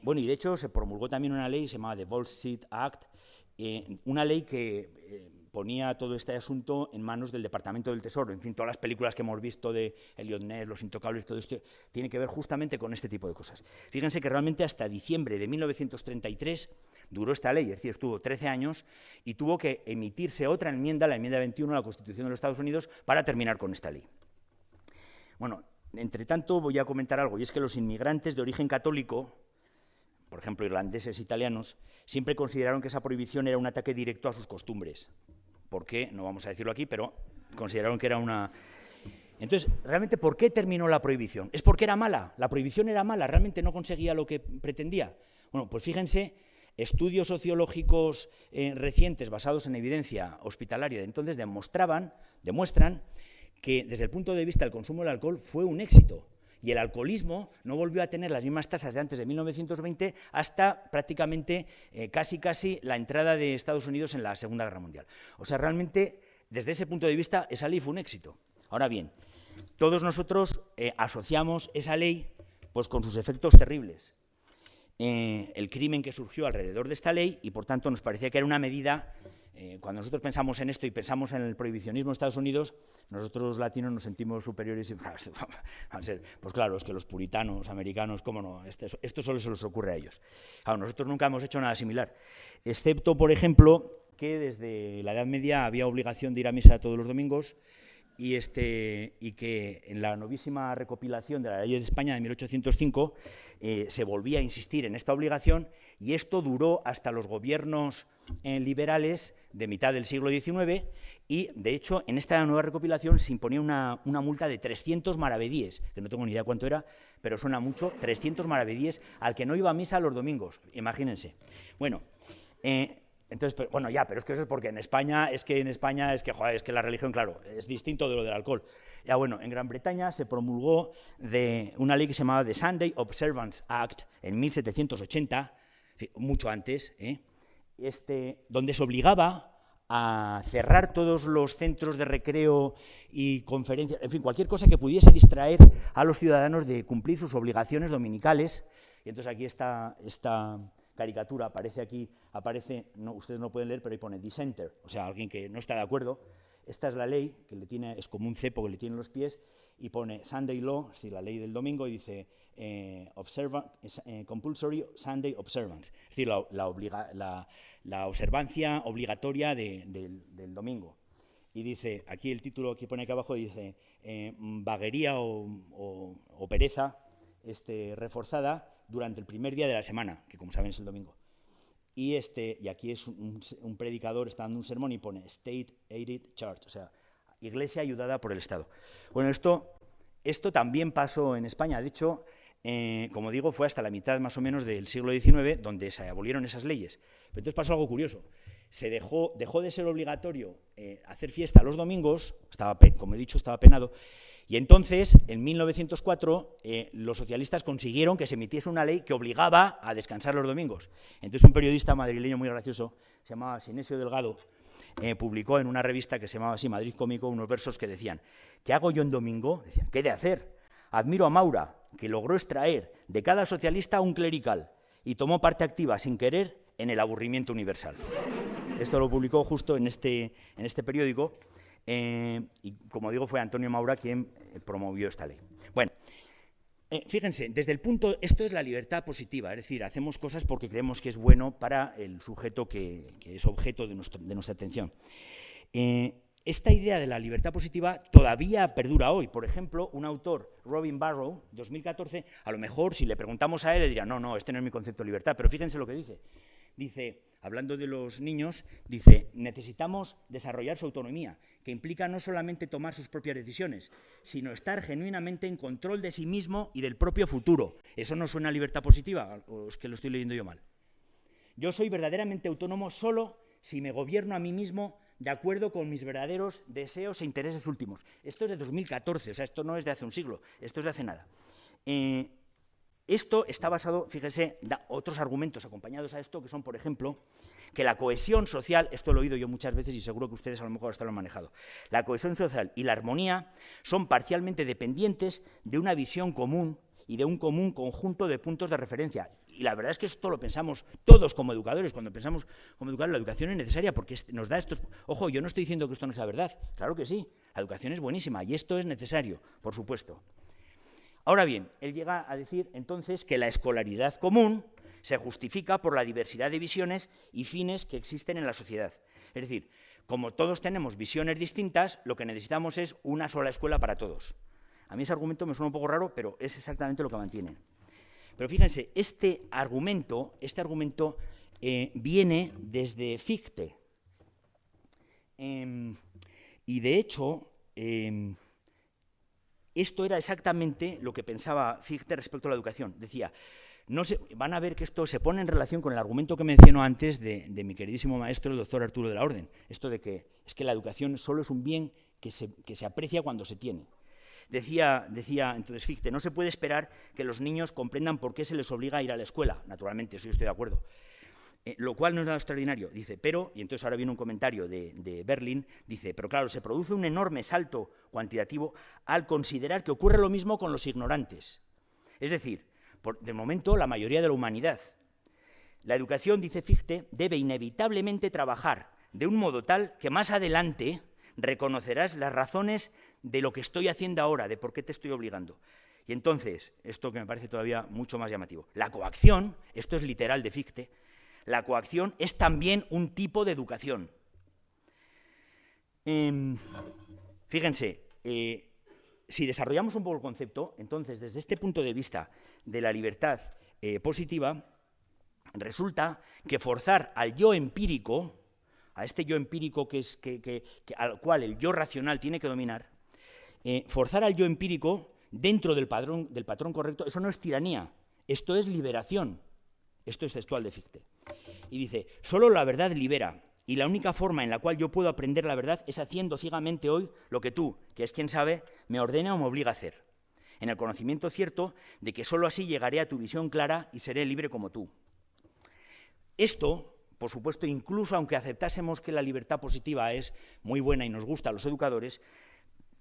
Bueno, y de hecho se promulgó también una ley, se llamaba The Volstead Act, una ley que ponía todo este asunto en manos del Departamento del Tesoro. En fin, todas las películas que hemos visto de Elliot Ness, Los Intocables, todo esto tiene que ver justamente con este tipo de cosas. Fíjense que realmente hasta diciembre de 1933 duró esta ley, es decir, estuvo 13 años y tuvo que emitirse otra enmienda, la enmienda 21 a la Constitución de los Estados Unidos, para terminar con esta ley. Bueno, entre tanto voy a comentar algo, y es que los inmigrantes de origen católico, por ejemplo, irlandeses e italianos, siempre consideraron que esa prohibición era un ataque directo a sus costumbres. ¿Por qué? No vamos a decirlo aquí, pero consideraron que era una... Entonces, ¿realmente por qué terminó la prohibición? ¿Es porque era mala? ¿La prohibición era mala? ¿Realmente no conseguía lo que pretendía? Bueno, pues fíjense, estudios sociológicos recientes basados en evidencia hospitalaria de entonces demuestran que desde el punto de vista del consumo del alcohol fue un éxito. Y el alcoholismo no volvió a tener las mismas tasas de antes de 1920 hasta prácticamente casi la entrada de Estados Unidos en la Segunda Guerra Mundial. O sea, realmente, desde ese punto de vista, esa ley fue un éxito. Ahora bien, todos nosotros asociamos esa ley pues, con sus efectos terribles. El crimen que surgió alrededor de esta ley y, por tanto, nos parecía que era una medida... cuando nosotros pensamos en esto y pensamos en el prohibicionismo de Estados Unidos, nosotros los latinos nos sentimos superiores y pues claro, es que los puritanos americanos, cómo no, esto solo se les ocurre a ellos. Claro, nosotros nunca hemos hecho nada similar, excepto, por ejemplo, que desde la Edad Media había obligación de ir a misa todos los domingos y que en la novísima recopilación de la Ley de España de 1805 se volvía a insistir en esta obligación, y esto duró hasta los gobiernos liberales de mitad del siglo XIX, y de hecho en esta nueva recopilación se imponía una multa de 300 maravedíes, que no tengo ni idea cuánto era, pero suena mucho, 300 maravedíes al que no iba a misa los domingos, imagínense. Bueno, entonces, bueno, ya, pero es que eso es porque en España, joder, es que la religión, claro, es distinto de lo del alcohol. Ya bueno, en Gran Bretaña se promulgó una ley que se llamaba The Sunday Observance Act en 1780, mucho antes, donde se obligaba a cerrar todos los centros de recreo y conferencias, en fin, cualquier cosa que pudiese distraer a los ciudadanos de cumplir sus obligaciones dominicales. Y entonces aquí esta caricatura aparece aquí, no, ustedes no pueden leer, pero ahí pone dissenter, o sea, alguien que no está de acuerdo. Esta es la ley, que es como un cepo que le tiene los pies, y pone Sunday Law, es decir, la ley del domingo, y dice compulsory Sunday observance, es decir, la observancia obligatoria del domingo. Y dice, aquí el título que pone aquí abajo dice vaguería o pereza reforzada durante el primer día de la semana, que como saben es el domingo. Y aquí es un predicador, está dando un sermón y pone State Aided Church, o sea, iglesia ayudada por el Estado. Bueno, esto también pasó en España. De hecho, como digo, fue hasta la mitad más o menos del siglo XIX donde se abolieron esas leyes. Pero entonces pasó algo curioso. Se dejó de ser obligatorio hacer fiesta los domingos, como he dicho, estaba penado, y entonces, en 1904, los socialistas consiguieron que se emitiese una ley que obligaba a descansar los domingos. Entonces un periodista madrileño muy gracioso, se llamaba Sinesio Delgado, publicó en una revista que se llamaba así, Madrid Cómico, unos versos que decían: ¿qué hago yo en domingo? Decían, ¿qué he de hacer? Admiro a Maura, que logró extraer de cada socialista un clerical y tomó parte activa, sin querer, en el aburrimiento universal. Esto lo publicó justo en este periódico. Y como digo, fue Antonio Maura quien promovió esta ley. Bueno, fíjense, esto es la libertad positiva, es decir, hacemos cosas porque creemos que es bueno para el sujeto que es objeto de nuestra atención. Esta idea de la libertad positiva todavía perdura hoy. Por ejemplo, un autor, Robin Barrow, 2014, a lo mejor si le preguntamos a él, le dirá, no, este no es mi concepto de libertad, pero fíjense lo que dice. Dice, hablando de los niños, dice, necesitamos desarrollar su autonomía, que implica no solamente tomar sus propias decisiones, sino estar genuinamente en control de sí mismo y del propio futuro. ¿Eso no suena a libertad positiva? ¿O es que lo estoy leyendo yo mal? Yo soy verdaderamente autónomo solo si me gobierno a mí mismo de acuerdo con mis verdaderos deseos e intereses últimos. Esto es de 2014, o sea, esto no es de hace un siglo, esto es de hace nada. Esto está basado, fíjese, da otros argumentos acompañados a esto, que son, por ejemplo, que la cohesión social, esto lo he oído yo muchas veces y seguro que ustedes a lo mejor hasta lo han manejado, la cohesión social y la armonía son parcialmente dependientes de una visión común y de un común conjunto de puntos de referencia. Y la verdad es que esto lo pensamos todos como educadores. Cuando pensamos como educadores, la educación es necesaria porque nos da estos... Ojo, yo no estoy diciendo que esto no sea verdad, claro que sí, la educación es buenísima y esto es necesario, por supuesto. Ahora bien, él llega a decir entonces que la escolaridad común se justifica por la diversidad de visiones y fines que existen en la sociedad. Es decir, como todos tenemos visiones distintas, lo que necesitamos es una sola escuela para todos. A mí ese argumento me suena un poco raro, pero es exactamente lo que mantienen. Pero fíjense, este argumento viene desde Fichte. Y de hecho... esto era exactamente lo que pensaba Fichte respecto a la educación. Decía, van a ver que esto se pone en relación con el argumento que mencionó antes de mi queridísimo maestro, el doctor Arturo de la Orden. Esto de que es que la educación solo es un bien que se aprecia cuando se tiene. Decía entonces Fichte, no se puede esperar que los niños comprendan por qué se les obliga a ir a la escuela. Naturalmente, eso yo estoy de acuerdo. Lo cual no es nada extraordinario, dice, pero, y entonces ahora viene un comentario de Berlin, dice, pero claro, se produce un enorme salto cuantitativo al considerar que ocurre lo mismo con los ignorantes. Es decir, de momento, la mayoría de la humanidad. La educación, dice Fichte, debe inevitablemente trabajar de un modo tal que más adelante reconocerás las razones de lo que estoy haciendo ahora, de por qué te estoy obligando. Y entonces, esto que me parece todavía mucho más llamativo, la coacción, esto es literal de Fichte, La coacción es también un tipo de educación. Fíjense, si desarrollamos un poco el concepto, entonces, desde este punto de vista de la libertad positiva, resulta que forzar al yo empírico, a este yo empírico al cual el yo racional tiene que dominar, forzar al yo empírico dentro del patrón correcto, eso no es tiranía, esto es liberación. Esto es textual de Fichte. Y dice, solo la verdad libera, y la única forma en la cual yo puedo aprender la verdad es haciendo ciegamente hoy lo que tú, que es quien sabe, me ordena o me obliga a hacer, en el conocimiento cierto de que solo así llegaré a tu visión clara y seré libre como tú. Esto, por supuesto, incluso aunque aceptásemos que la libertad positiva es muy buena y nos gusta a los educadores,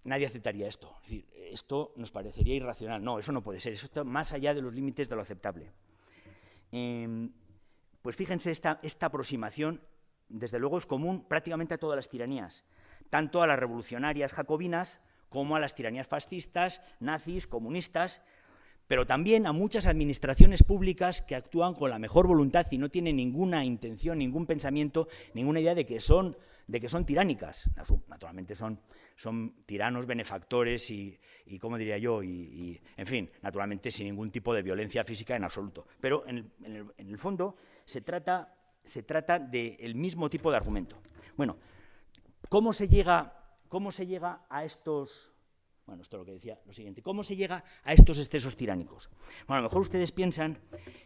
nadie aceptaría esto. Es decir, esto nos parecería irracional. No, eso no puede ser, eso está más allá de los límites de lo aceptable. Pues fíjense, esta aproximación, desde luego, es común prácticamente a todas las tiranías, tanto a las revolucionarias jacobinas como a las tiranías fascistas, nazis, comunistas, pero también a muchas administraciones públicas que actúan con la mejor voluntad y no tienen ninguna intención, ningún pensamiento, ninguna idea de que son tiránicas. Naturalmente son tiranos, benefactores y ¿cómo diría yo? En fin, naturalmente sin ningún tipo de violencia física en absoluto. Pero en el fondo se trata del mismo tipo de argumento. Bueno, ¿cómo se llega a estos... Bueno, esto es lo que decía, lo siguiente. ¿Cómo se llega a estos excesos tiránicos? Bueno, a lo mejor ustedes piensan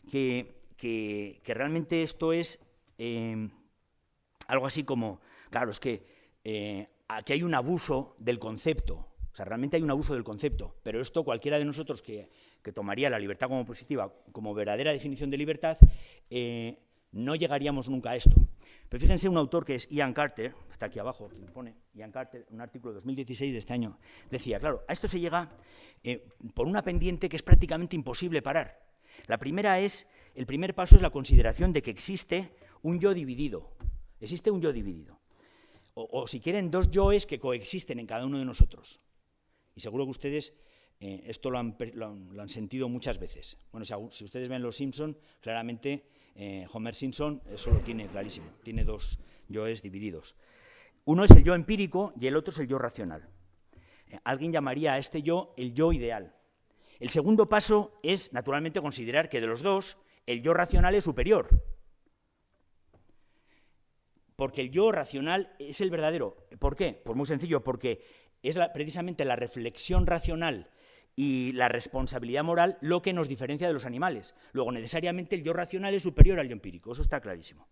que realmente esto es algo así como... Claro, es que aquí hay un abuso del concepto. O sea, realmente hay un abuso del concepto. Pero esto cualquiera de nosotros que tomaría la libertad como positiva, como verdadera definición de libertad, no llegaríamos nunca a esto. Pero fíjense, un autor que es Ian Carter, está aquí abajo, que pone Ian Carter, un artículo de 2016 de este año, decía, claro, a esto se llega por una pendiente que es prácticamente imposible parar. El primer paso es la consideración de que existe un yo dividido. Existe un yo dividido. O si quieren, dos yoes que coexisten en cada uno de nosotros. Y seguro que ustedes esto lo han sentido muchas veces. Bueno, si ustedes ven Los Simpson, claramente Homer Simpson eso lo tiene clarísimo. Tiene dos yoes divididos. Uno es el yo empírico y el otro es el yo racional. Alguien llamaría a este yo el yo ideal. El segundo paso es, naturalmente, considerar que de los dos, el yo racional es superior. Porque el yo racional es el verdadero. ¿Por qué? Pues muy sencillo, porque es precisamente la reflexión racional y la responsabilidad moral lo que nos diferencia de los animales. Luego, necesariamente, el yo racional es superior al yo empírico, eso está clarísimo.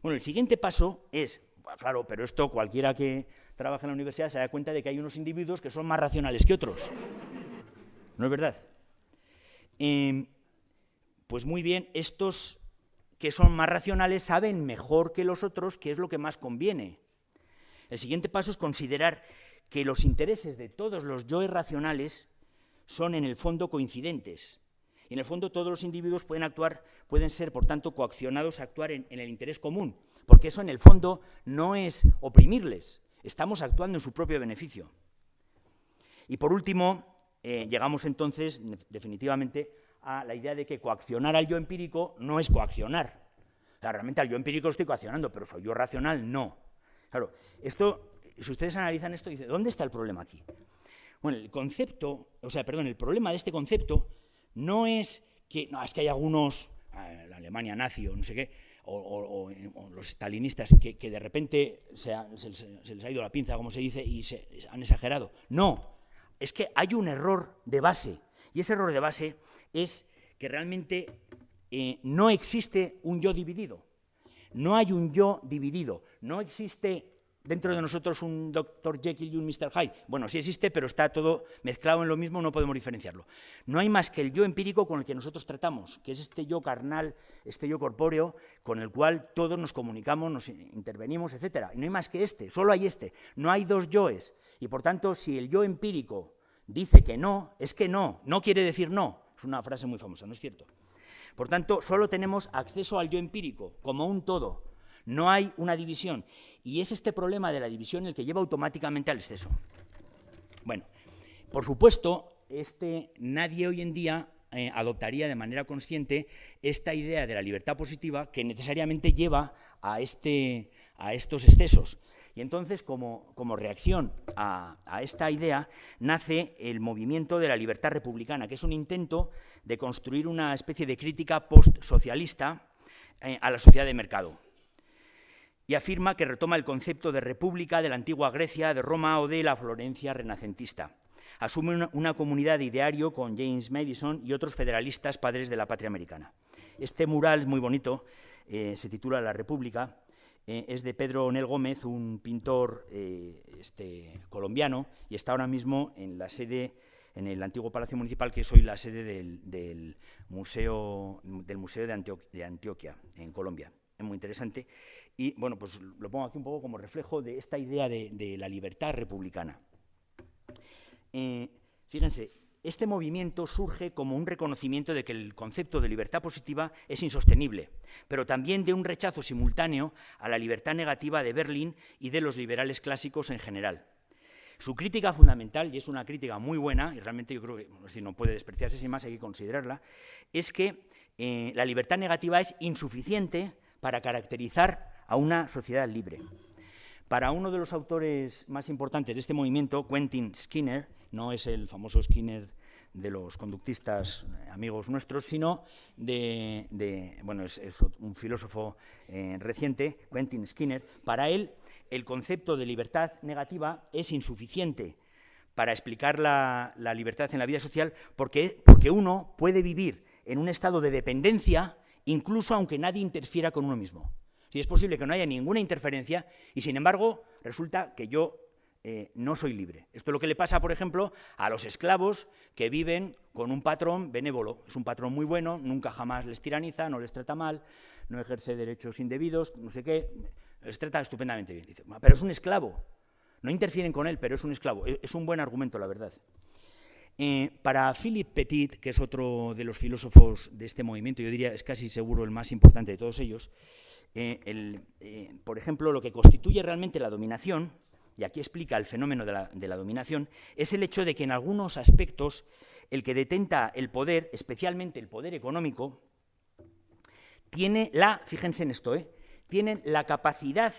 Bueno, el siguiente paso es, claro, pero esto cualquiera que trabaja en la universidad se da cuenta de que hay unos individuos que son más racionales que otros. ¿No es verdad? Pues muy bien, estos que son más racionales saben mejor que los otros qué es lo que más conviene. El siguiente paso es considerar que los intereses de todos los yoes racionales son en el fondo coincidentes. Y en el fondo todos los individuos pueden ser, por tanto, coaccionados a actuar en el interés común, porque eso en el fondo no es oprimirles, estamos actuando en su propio beneficio. Y por último, llegamos entonces definitivamente a la idea de que coaccionar al yo empírico no es coaccionar. O sea, realmente al yo empírico lo estoy coaccionando, pero soy yo racional, no. Claro, esto, si ustedes analizan esto, dicen, ¿dónde está el problema aquí? Bueno, el problema de este concepto no es que hay algunos, la Alemania nazi o no sé qué, o los stalinistas que de repente se les ha ido la pinza, como se dice, y se han exagerado. No, es que hay un error de base, y ese error de base es que realmente no existe un yo dividido. No hay un yo dividido, no existe dentro de nosotros un Dr. Jekyll y un Mr. Hyde. Bueno, sí existe, pero está todo mezclado en lo mismo, no podemos diferenciarlo. No hay más que el yo empírico con el que nosotros tratamos, que es este yo carnal, este yo corpóreo, con el cual todos nos comunicamos, nos intervenimos, etc. Y no hay más que este, solo hay este. No hay dos yoes. Y por tanto, si el yo empírico dice que no, es que no quiere decir no. Es una frase muy famosa, ¿no es cierto? Por tanto, solo tenemos acceso al yo empírico, como un todo. No hay una división. Y es este problema de la división el que lleva automáticamente al exceso. Bueno, por supuesto, nadie hoy en día adoptaría de manera consciente esta idea de la libertad positiva que necesariamente lleva a estos excesos. Y entonces, como reacción a esta idea, nace el movimiento de la libertad republicana, que es un intento de construir una especie de crítica postsocialista a la sociedad de mercado. Y afirma que retoma el concepto de república de la antigua Grecia, de Roma o de la Florencia renacentista. Asume una comunidad de ideario con James Madison y otros federalistas padres de la patria americana. Este mural es muy bonito, se titula La República, es de Pedro Onel Gómez, un pintor colombiano, y está ahora mismo en la sede, en el antiguo Palacio Municipal, que es hoy la sede del Museo de Antioquia, en Colombia. Es muy interesante. Y bueno, pues lo pongo aquí un poco como reflejo de esta idea de la libertad republicana. Fíjense, este movimiento surge como un reconocimiento de que el concepto de libertad positiva es insostenible, pero también de un rechazo simultáneo a la libertad negativa de Berlín y de los liberales clásicos en general. Su crítica fundamental, y es una crítica muy buena, y realmente yo creo que no puede despreciarse sin más, hay que considerarla, es que la libertad negativa es insuficiente para caracterizar a una sociedad libre. Para uno de los autores más importantes de este movimiento, Quentin Skinner, no es el famoso Skinner de los conductistas amigos nuestros, sino bueno, es un filósofo reciente, Quentin Skinner. Para él, el concepto de libertad negativa es insuficiente para explicar la libertad en la vida social, porque uno puede vivir en un estado de dependencia, incluso aunque nadie interfiera con uno mismo. Si es posible que no haya ninguna interferencia y, sin embargo, resulta que yo no soy libre. Esto es lo que le pasa, por ejemplo, a los esclavos que viven con un patrón benévolo. Es un patrón muy bueno, nunca jamás les tiraniza, no les trata mal, no ejerce derechos indebidos, no sé qué, les trata estupendamente bien. Dice, pero es un esclavo, no interfieren con él, pero es un esclavo. Es un buen argumento, la verdad. Para Philippe Petit, que es otro de los filósofos de este movimiento, yo diría es casi seguro el más importante de todos ellos, por ejemplo, lo que constituye realmente la dominación, y aquí explica el fenómeno de la dominación, es el hecho de que en algunos aspectos el que detenta el poder, especialmente el poder económico, fíjense en esto, tienen la capacidad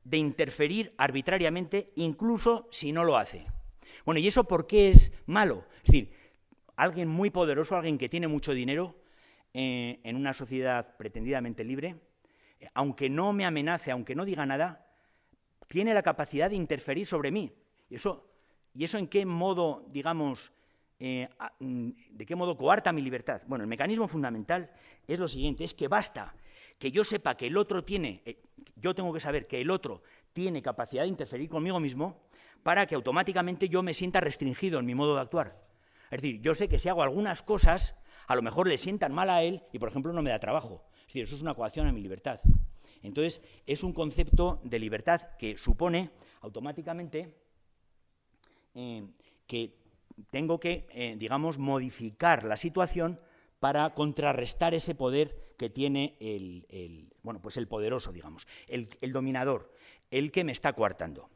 de interferir arbitrariamente, incluso si no lo hace. Bueno, ¿y eso por qué es malo? Es decir, alguien muy poderoso, alguien que tiene mucho dinero, en una sociedad pretendidamente libre, aunque no me amenace, aunque no diga nada, tiene la capacidad de interferir sobre mí. ¿Y eso en qué modo, digamos, de qué modo coarta mi libertad? Bueno, el mecanismo fundamental es lo siguiente, es que basta que yo sepa que el otro yo tengo que saber que el otro tiene capacidad de interferir conmigo mismo para que automáticamente yo me sienta restringido en mi modo de actuar. Es decir, yo sé que si hago algunas cosas, a lo mejor le sientan mal a él y, por ejemplo, no me da trabajo. Es decir, eso es una coacción a mi libertad. Entonces, es un concepto de libertad que supone automáticamente que tengo que, digamos, modificar la situación para contrarrestar ese poder que tiene el poderoso, digamos, el dominador, el que me está coartando.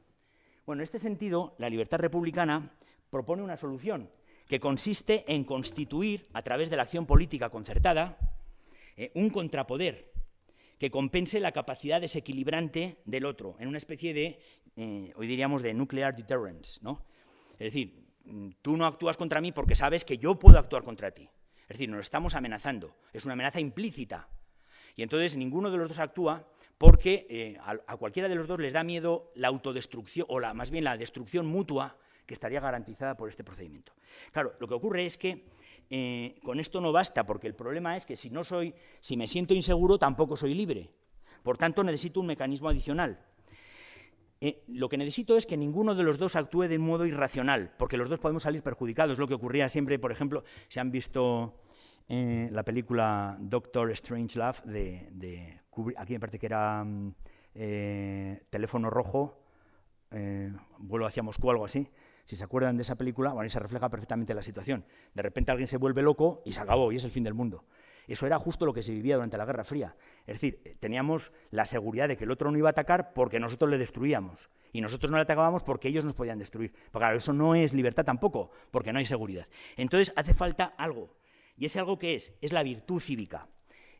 Bueno, en este sentido, la libertad republicana propone una solución que consiste en constituir, a través de la acción política concertada, un contrapoder que compense la capacidad desequilibrante del otro, en una especie de, hoy diríamos, de nuclear deterrence, ¿no? Es decir, tú no actúas contra mí porque sabes que yo puedo actuar contra ti. Es decir, nos estamos amenazando, es una amenaza implícita. Y entonces ninguno de los dos actúa porque a cualquiera de los dos les da miedo la autodestrucción, o más bien la destrucción mutua que estaría garantizada por este procedimiento. Claro, lo que ocurre es que con esto no basta, porque el problema es que si me siento inseguro, tampoco soy libre. Por tanto, necesito un mecanismo adicional. Lo que necesito es que ninguno de los dos actúe de un modo irracional, porque los dos podemos salir perjudicados, lo que ocurría siempre, por ejemplo, si han visto la película Doctor Strangelove de Kubrick, aquí me parece que era Teléfono Rojo, Vuelo hacia Moscú o algo así. Si se acuerdan de esa película, bueno, ahí se refleja perfectamente la situación. De repente alguien se vuelve loco y se acabó, y es el fin del mundo. Eso era justo lo que se vivía durante la Guerra Fría. Es decir, teníamos la seguridad de que el otro no iba a atacar porque nosotros le destruíamos. Y nosotros no le atacábamos porque ellos nos podían destruir. Pero claro, eso no es libertad tampoco, porque no hay seguridad. Entonces hace falta algo ¿Y ese algo qué es? Es la virtud cívica.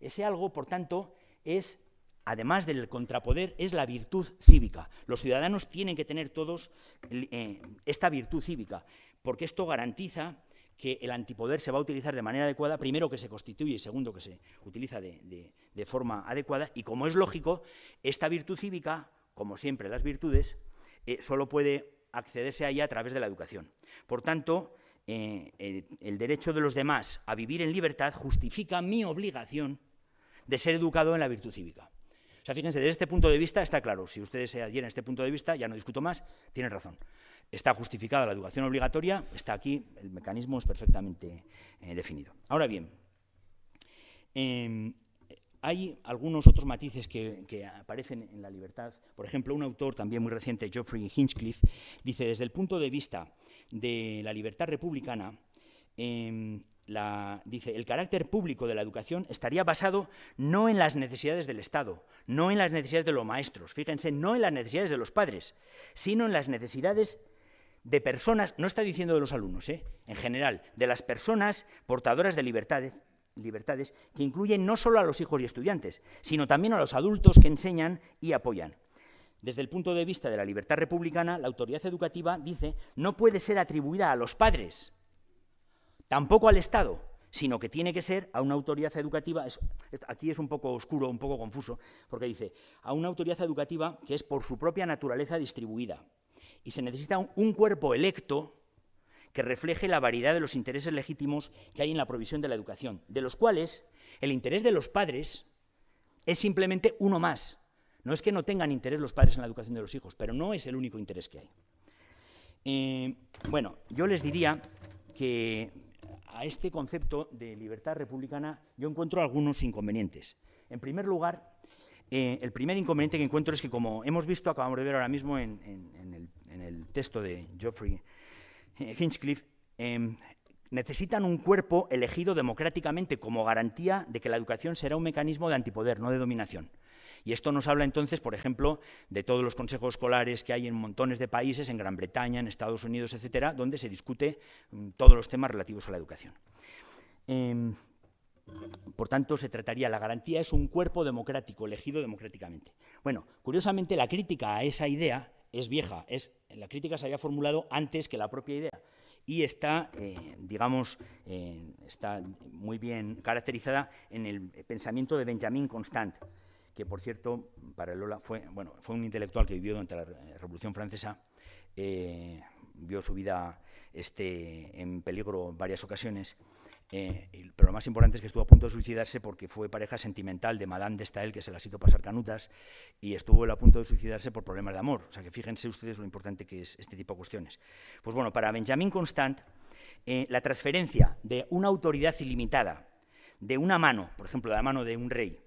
Ese algo, por tanto, es, además del contrapoder, es la virtud cívica. Los ciudadanos tienen que tener todos esta virtud cívica, porque esto garantiza que el antipoder se va a utilizar de manera adecuada, primero que se constituye y segundo que se utiliza de forma adecuada, y como es lógico, esta virtud cívica, como siempre las virtudes, solo puede accederse a ella a través de la educación. Por tanto, el derecho de los demás a vivir en libertad justifica mi obligación de ser educado en la virtud cívica. O sea, fíjense, desde este punto de vista está claro, si ustedes se adhieren a este punto de vista, ya no discuto más, tienen razón. Está justificada la educación obligatoria, está aquí, el mecanismo es perfectamente definido. Ahora bien, hay algunos otros matices que aparecen en la libertad. Por ejemplo, un autor también muy reciente, Geoffrey Hinchcliffe, dice, desde el punto de vista de la libertad republicana, dice, el carácter público de la educación estaría basado no en las necesidades del Estado, no en las necesidades de los maestros, fíjense, no en las necesidades de los padres, sino en las necesidades de personas, no está diciendo de los alumnos, en general, de las personas portadoras de libertades que incluyen no solo a los hijos y estudiantes, sino también a los adultos que enseñan y apoyan. Desde el punto de vista de la libertad republicana, la autoridad educativa, dice, no puede ser atribuida a los padres, tampoco al Estado, sino que tiene que ser a una autoridad educativa, aquí es un poco oscuro, un poco confuso, porque dice, a una autoridad educativa que es por su propia naturaleza distribuida, y se necesita un cuerpo electo que refleje la variedad de los intereses legítimos que hay en la provisión de la educación, de los cuales el interés de los padres es simplemente uno más. No es que no tengan interés los padres en la educación de los hijos, pero no es el único interés que hay. Bueno, yo les diría que a este concepto de libertad republicana yo encuentro algunos inconvenientes. En primer lugar, el primer inconveniente que encuentro es que, como hemos visto, acabamos de ver ahora mismo en el texto de Geoffrey Hinchcliffe, necesitan un cuerpo elegido democráticamente como garantía de que la educación será un mecanismo de antipoder, no de dominación. Y esto nos habla entonces, por ejemplo, de todos los consejos escolares que hay en montones de países, en Gran Bretaña, en Estados Unidos, etcétera, donde se discute todos los temas relativos a la educación. Por tanto, se trataría, la garantía es un cuerpo democrático, elegido democráticamente. Bueno, curiosamente, la crítica a esa idea es vieja, la crítica se había formulado antes que la propia idea y está, digamos, está muy bien caracterizada en el pensamiento de Benjamin Constant, que, por cierto, para Lola fue un intelectual que vivió durante la Revolución Francesa, vio su vida en peligro en varias ocasiones, pero lo más importante es que estuvo a punto de suicidarse porque fue pareja sentimental de Madame de Staël, que se las hizo pasar canutas, y estuvo a punto de suicidarse por problemas de amor. O sea que fíjense ustedes lo importante que es este tipo de cuestiones. Pues bueno, para Benjamin Constant, la transferencia de una autoridad ilimitada, de una mano, por ejemplo, de la mano de un rey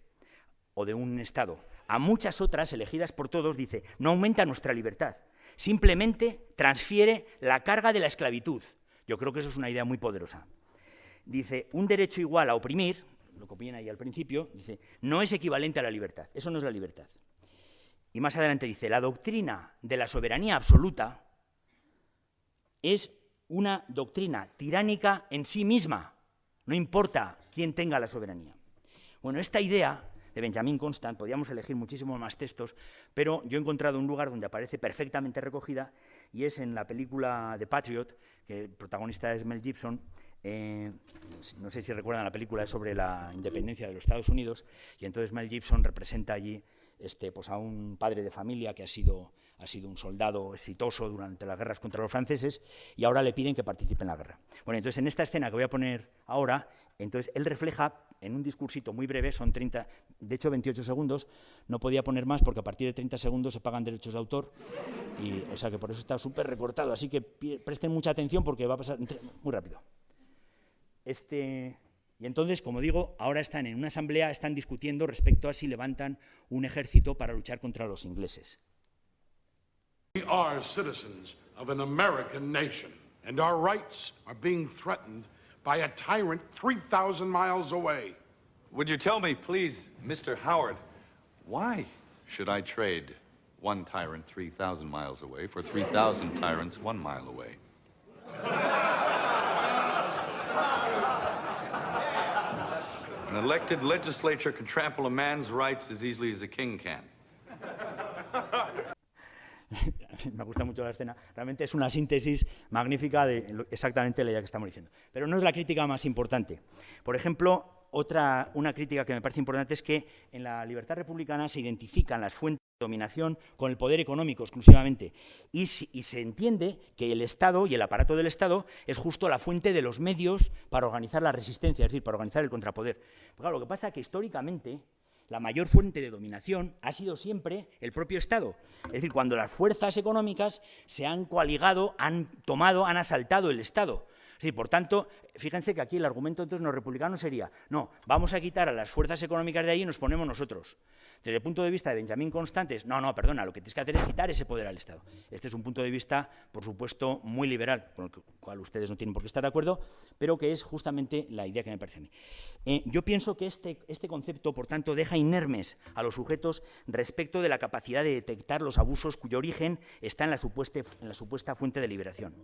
o de un Estado, a muchas otras elegidas por todos, dice, no aumenta nuestra libertad, simplemente transfiere la carga de la esclavitud. Yo creo que eso es una idea muy poderosa. Dice, un derecho igual a oprimir, lo que viene ahí al principio, dice, no es equivalente a la libertad, eso no es la libertad. Y más adelante dice, la doctrina de la soberanía absoluta es una doctrina tiránica en sí misma, no importa quién tenga la soberanía. Bueno, esta idea de Benjamin Constant, podíamos elegir muchísimos más textos, pero yo he encontrado un lugar donde aparece perfectamente recogida, y es en la película The Patriot, que el protagonista es Mel Gibson. No sé si recuerdan, la película es sobre la independencia de los Estados Unidos, y entonces Mel Gibson representa allí pues a un padre de familia que ha sido un soldado exitoso durante las guerras contra los franceses, y ahora le piden que participe en la guerra. Bueno, entonces en esta escena que voy a poner ahora, entonces él refleja en un discursito muy breve, son 30, de hecho 28 segundos, no podía poner más porque a partir de 30 segundos se pagan derechos de autor, y, o sea que por eso está súper recortado, así que presten mucha atención porque va a pasar muy rápido. Y entonces, como digo, ahora están en una asamblea, están discutiendo respecto a si levantan un ejército para luchar contra los ingleses. We are citizens of an American nation, and our rights are being threatened by a tyrant 3,000 miles away. Would you tell me, please, Mr. Howard, why should I trade one tyrant 3,000 miles away for 3,000 tyrants 1 mile away? An elected legislature can trample a man's rights as easily as a king can. Me gusta mucho la escena. Realmente es una síntesis magnífica de exactamente la idea que estamos diciendo. Pero no es la crítica más importante. Por ejemplo, una crítica que me parece importante es que en la libertad republicana se identifican las fuentes de dominación con el poder económico exclusivamente y se entiende que el Estado y el aparato del Estado es justo la fuente de los medios para organizar la resistencia, es decir, para organizar el contrapoder. Pero claro, lo que pasa es que históricamente la mayor fuente de dominación ha sido siempre el propio Estado. Es decir, cuando las fuerzas económicas se han coaligado, han asaltado el Estado. Es decir, por tanto, fíjense que aquí el argumento entonces no republicano sería, no, vamos a quitar a las fuerzas económicas de ahí y nos ponemos nosotros. Desde el punto de vista de Benjamín Constantes, no, perdona, lo que tienes que hacer es quitar ese poder al Estado. Este es un punto de vista, por supuesto, muy liberal, con el cual ustedes no tienen por qué estar de acuerdo, pero que es justamente la idea que me parece a mí. Yo pienso que este concepto, por tanto, deja inermes a los sujetos respecto de la capacidad de detectar los abusos cuyo origen está en la supuesta fuente de liberación.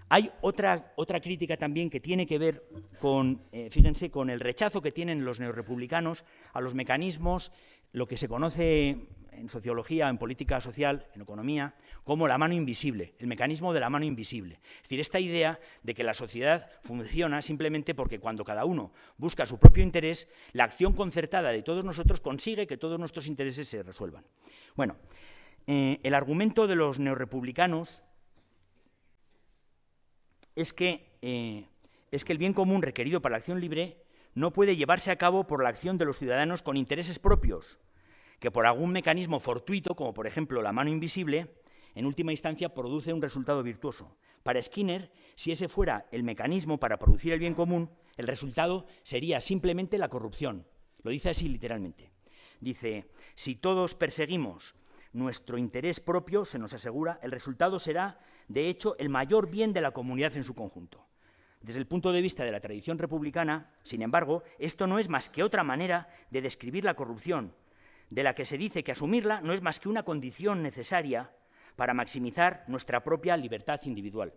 Hay otra crítica también que tiene que ver con, fíjense, con el rechazo que tienen los neorrepublicanos a los mecanismos, lo que se conoce en sociología, en política social, en economía, como la mano invisible, el mecanismo de la mano invisible. Es decir, esta idea de que la sociedad funciona simplemente porque cuando cada uno busca su propio interés, la acción concertada de todos nosotros consigue que todos nuestros intereses se resuelvan. Bueno, el argumento de los neorrepublicanos es que el bien común requerido para la acción libre no puede llevarse a cabo por la acción de los ciudadanos con intereses propios, que por algún mecanismo fortuito, como por ejemplo la mano invisible, en última instancia produce un resultado virtuoso. Para Skinner, si ese fuera el mecanismo para producir el bien común, el resultado sería simplemente la corrupción. Lo dice así literalmente. Dice, si todos perseguimos nuestro interés propio, se nos asegura, el resultado será, de hecho, el mayor bien de la comunidad en su conjunto. Desde el punto de vista de la tradición republicana, sin embargo, esto no es más que otra manera de describir la corrupción, de la que se dice que asumirla no es más que una condición necesaria para maximizar nuestra propia libertad individual.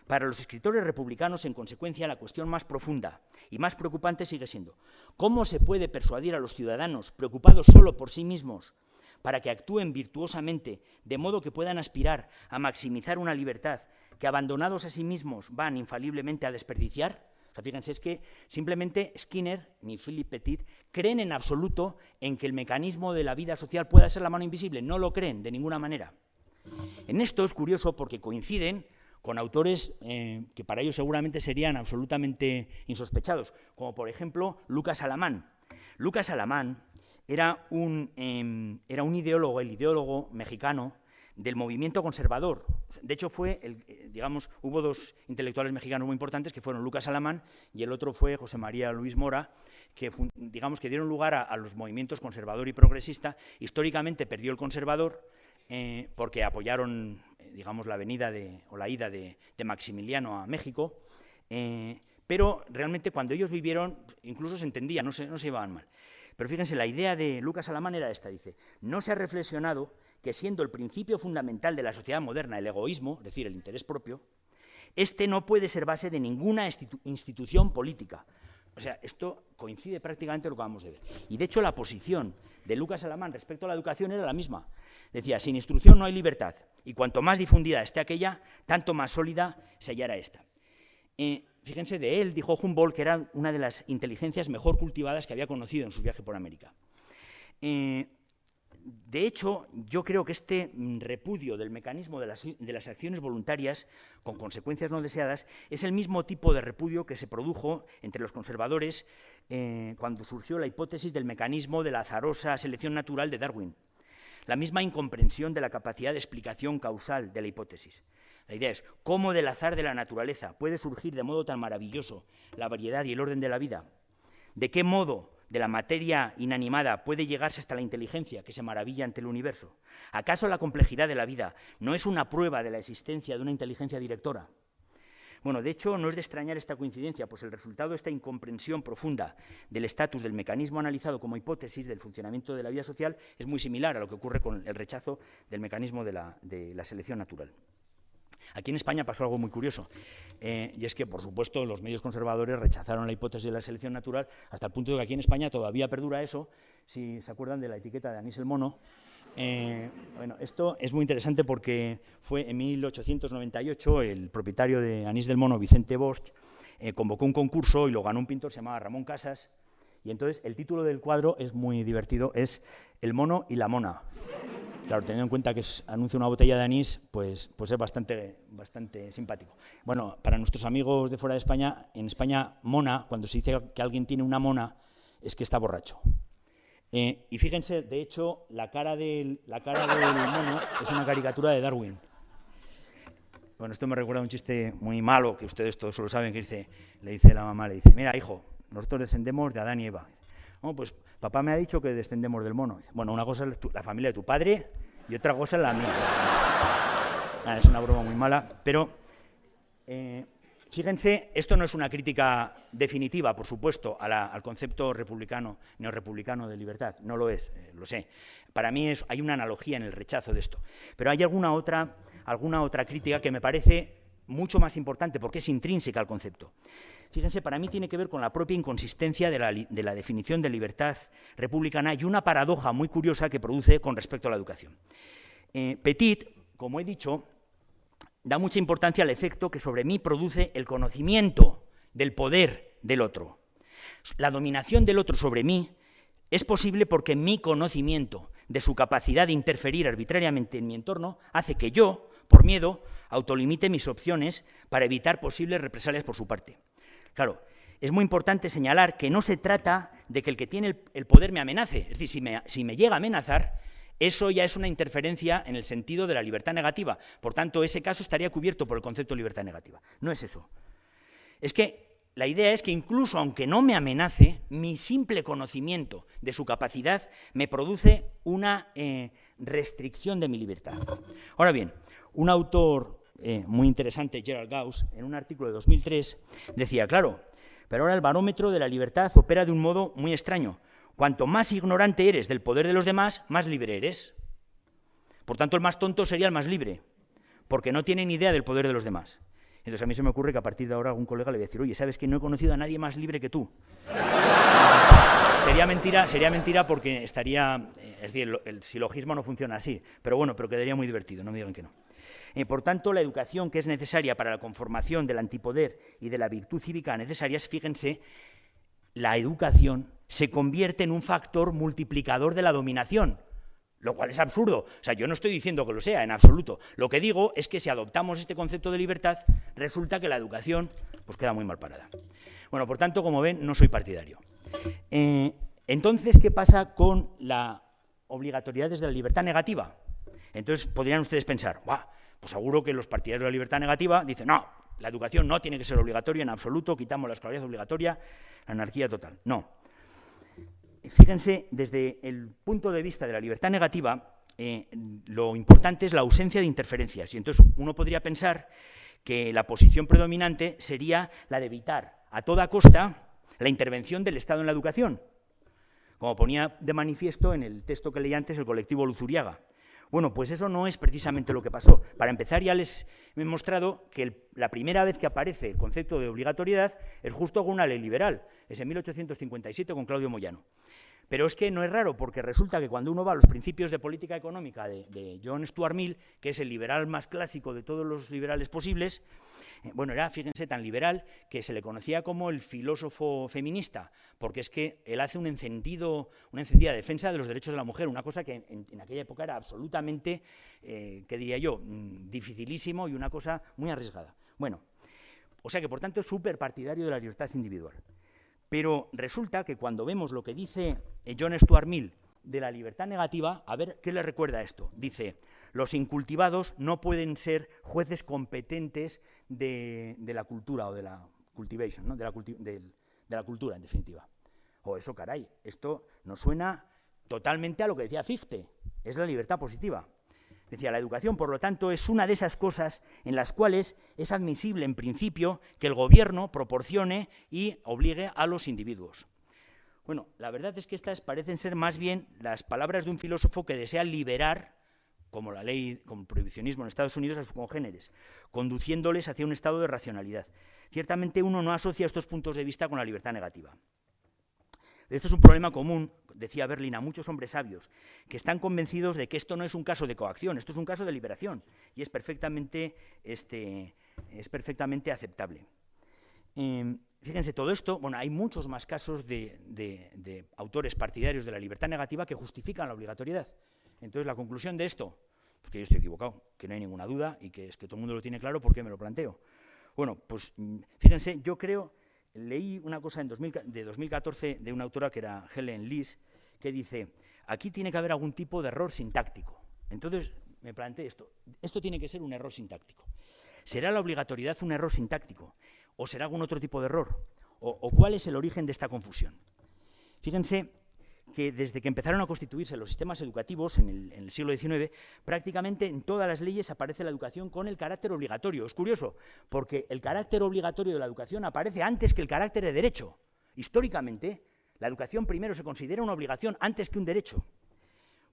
Para los escritores republicanos, en consecuencia, la cuestión más profunda y más preocupante sigue siendo ¿cómo se puede persuadir a los ciudadanos preocupados solo por sí mismos para que actúen virtuosamente, de modo que puedan aspirar a maximizar una libertad que, abandonados a sí mismos, van infaliblemente a desperdiciar? O sea, fíjense, es que simplemente Skinner ni Philip Pettit creen en absoluto en que el mecanismo de la vida social pueda ser la mano invisible, no lo creen de ninguna manera. En esto es curioso porque coinciden con autores que para ellos seguramente serían absolutamente insospechados, como por ejemplo Lucas Alamán. Lucas Alamán era un ideólogo, el ideólogo mexicano del movimiento conservador. De hecho, hubo dos intelectuales mexicanos muy importantes que fueron Lucas Alamán y el otro fue José María Luis Mora, que dieron lugar a los movimientos conservador y progresista. Históricamente perdió el conservador porque apoyaron, la venida o la ida de Maximiliano a México, pero realmente cuando ellos vivieron incluso se entendían, no se llevaban mal. Pero fíjense, la idea de Lucas Alamán era esta, dice, no se ha reflexionado que siendo el principio fundamental de la sociedad moderna el egoísmo, es decir, el interés propio, este no puede ser base de ninguna institución política. O sea, esto coincide prácticamente con lo que acabamos de ver. Y de hecho la posición de Lucas Alamán respecto a la educación era la misma. Decía, sin instrucción no hay libertad, y cuanto más difundida esté aquella, tanto más sólida se hallará esta. Fíjense, de él dijo Humboldt que era una de las inteligencias mejor cultivadas que había conocido en su viaje por América. De hecho, yo creo que este repudio del mecanismo de las acciones voluntarias con consecuencias no deseadas es el mismo tipo de repudio que se produjo entre los conservadores cuando surgió la hipótesis del mecanismo de la azarosa selección natural de Darwin. La misma incomprensión de la capacidad de explicación causal de la hipótesis. La idea es, ¿cómo del azar de la naturaleza puede surgir de modo tan maravilloso la variedad y el orden de la vida? ¿De qué modo de la materia inanimada puede llegarse hasta la inteligencia que se maravilla ante el universo? ¿Acaso la complejidad de la vida no es una prueba de la existencia de una inteligencia directora? Bueno, de hecho, no es de extrañar esta coincidencia, pues el resultado de esta incomprensión profunda del estatus del mecanismo analizado como hipótesis del funcionamiento de la vida social es muy similar a lo que ocurre con el rechazo del mecanismo de la selección natural. Aquí en España pasó algo muy curioso, y es que, por supuesto, los medios conservadores rechazaron la hipótesis de la selección natural hasta el punto de que aquí en España todavía perdura eso, si se acuerdan de la etiqueta de anís el mono. Bueno, esto es muy interesante porque fue en 1898 el propietario de Anís del Mono, Vicente Bosch, convocó un concurso y lo ganó un pintor, se llamaba Ramón Casas, y entonces el título del cuadro es muy divertido, es El mono y la mona. Claro, teniendo en cuenta que anuncia una botella de anís, pues es bastante simpático. Bueno, para nuestros amigos de fuera de España, en España, mona, cuando se dice que alguien tiene una mona, es que está borracho. Y fíjense, de hecho, la cara del mono es una caricatura de Darwin. Bueno, esto me recuerda a un chiste muy malo, que ustedes todos lo saben, que le dice la mamá, le dice, mira, hijo, nosotros descendemos de Adán y Eva. No, pues papá me ha dicho que descendemos del mono. Bueno, una cosa es la familia de tu padre y otra cosa es la mía. Es una broma muy mala, pero fíjense, esto no es una crítica definitiva, por supuesto, al concepto neorrepublicano de libertad, no lo es, lo sé. Para mí hay una analogía en el rechazo de esto, pero hay alguna otra crítica que me parece mucho más importante porque es intrínseca al concepto. Fíjense, para mí tiene que ver con la propia inconsistencia de la definición de libertad republicana y una paradoja muy curiosa que produce con respecto a la educación. Petit, como he dicho, da mucha importancia al efecto que sobre mí produce el conocimiento del poder del otro. La dominación del otro sobre mí es posible porque mi conocimiento de su capacidad de interferir arbitrariamente en mi entorno hace que yo, por miedo, autolimite mis opciones para evitar posibles represalias por su parte. Claro, es muy importante señalar que no se trata de que el que tiene el poder me amenace. Es decir, si me llega a amenazar, eso ya es una interferencia en el sentido de la libertad negativa. Por tanto, ese caso estaría cubierto por el concepto de libertad negativa. No es eso. Es que la idea es que incluso aunque no me amenace, mi simple conocimiento de su capacidad me produce una restricción de mi libertad. Ahora bien, un autor muy interesante, Gerald Gauss, en un artículo de 2003, decía, claro, pero ahora el barómetro de la libertad opera de un modo muy extraño. Cuanto más ignorante eres del poder de los demás, más libre eres. Por tanto, el más tonto sería el más libre, porque no tiene ni idea del poder de los demás. Entonces a mí se me ocurre que a partir de ahora algún colega le voy a decir, oye, ¿sabes que no he conocido a nadie más libre que tú? Sería mentira porque estaría, es decir, el silogismo no funciona así, pero bueno, pero quedaría muy divertido, no me digan que no. Por tanto, la educación que es necesaria para la conformación del antipoder y de la virtud cívica necesarias, fíjense, la educación se convierte en un factor multiplicador de la dominación, lo cual es absurdo. O sea, yo no estoy diciendo que lo sea, en absoluto. Lo que digo es que si adoptamos este concepto de libertad, resulta que la educación pues queda muy mal parada. Bueno, por tanto, como ven, no soy partidario. Entonces, ¿qué pasa con la obligatoriedad desde la libertad negativa? Entonces, podrían ustedes pensar, ¡buah! Pues seguro que los partidarios de la libertad negativa dicen, no, la educación no tiene que ser obligatoria en absoluto, quitamos la escolaridad obligatoria, la anarquía total. No. Fíjense, desde el punto de vista de la libertad negativa, lo importante es la ausencia de interferencias. Y entonces uno podría pensar que la posición predominante sería la de evitar a toda costa la intervención del Estado en la educación, como ponía de manifiesto en el texto que leí antes el colectivo Luzuriaga. Bueno, pues eso no es precisamente lo que pasó. Para empezar, ya les he mostrado que la primera vez que aparece el concepto de obligatoriedad es justo con una ley liberal, es en 1857 con Claudio Moyano. Pero es que no es raro, porque resulta que cuando uno va a los principios de política económica de John Stuart Mill, que es el liberal más clásico de todos los liberales posibles, bueno, era, fíjense, tan liberal que se le conocía como el filósofo feminista, porque es que él hace una encendida defensa de los derechos de la mujer, una cosa que en aquella época era absolutamente, ¿qué diría yo?, dificilísimo y una cosa muy arriesgada. Bueno, o sea que por tanto es súper partidario de la libertad individual. Pero resulta que cuando vemos lo que dice John Stuart Mill de la libertad negativa, a ver qué le recuerda esto. Dice, los incultivados no pueden ser jueces competentes de la cultura o de la cultivation, ¿no? de la cultura, en definitiva. O eso, caray, esto nos suena totalmente a lo que decía Fichte, es la libertad positiva. Decía, la educación, por lo tanto, es una de esas cosas en las cuales es admisible, en principio, que el gobierno proporcione y obligue a los individuos. Bueno, la verdad es que estas parecen ser más bien las palabras de un filósofo que desea liberar como la ley, como prohibicionismo en Estados Unidos, a sus congéneres, conduciéndoles hacia un estado de racionalidad. Ciertamente uno no asocia estos puntos de vista con la libertad negativa. Esto es un problema común, decía Berlin, a muchos hombres sabios, que están convencidos de que esto no es un caso de coacción, esto es un caso de liberación, y es perfectamente aceptable. Fíjense, todo esto, bueno, hay muchos más casos de autores partidarios de la libertad negativa que justifican la obligatoriedad. Entonces, la conclusión de esto, porque yo estoy equivocado, que no hay ninguna duda, y que es que todo el mundo lo tiene claro, ¿por qué me lo planteo? Bueno, pues fíjense, yo creo, leí una cosa de 2014 de una autora que era Helen Lees, que dice, aquí tiene que haber algún tipo de error sintáctico. Entonces, me planteé esto tiene que ser un error sintáctico. ¿Será la obligatoriedad un error sintáctico? ¿O será algún otro tipo de error? ¿O cuál es el origen de esta confusión? Fíjense que desde que empezaron a constituirse los sistemas educativos en el siglo XIX, prácticamente en todas las leyes aparece la educación con el carácter obligatorio. Es curioso, porque el carácter obligatorio de la educación aparece antes que el carácter de derecho. Históricamente, la educación primero se considera una obligación antes que un derecho.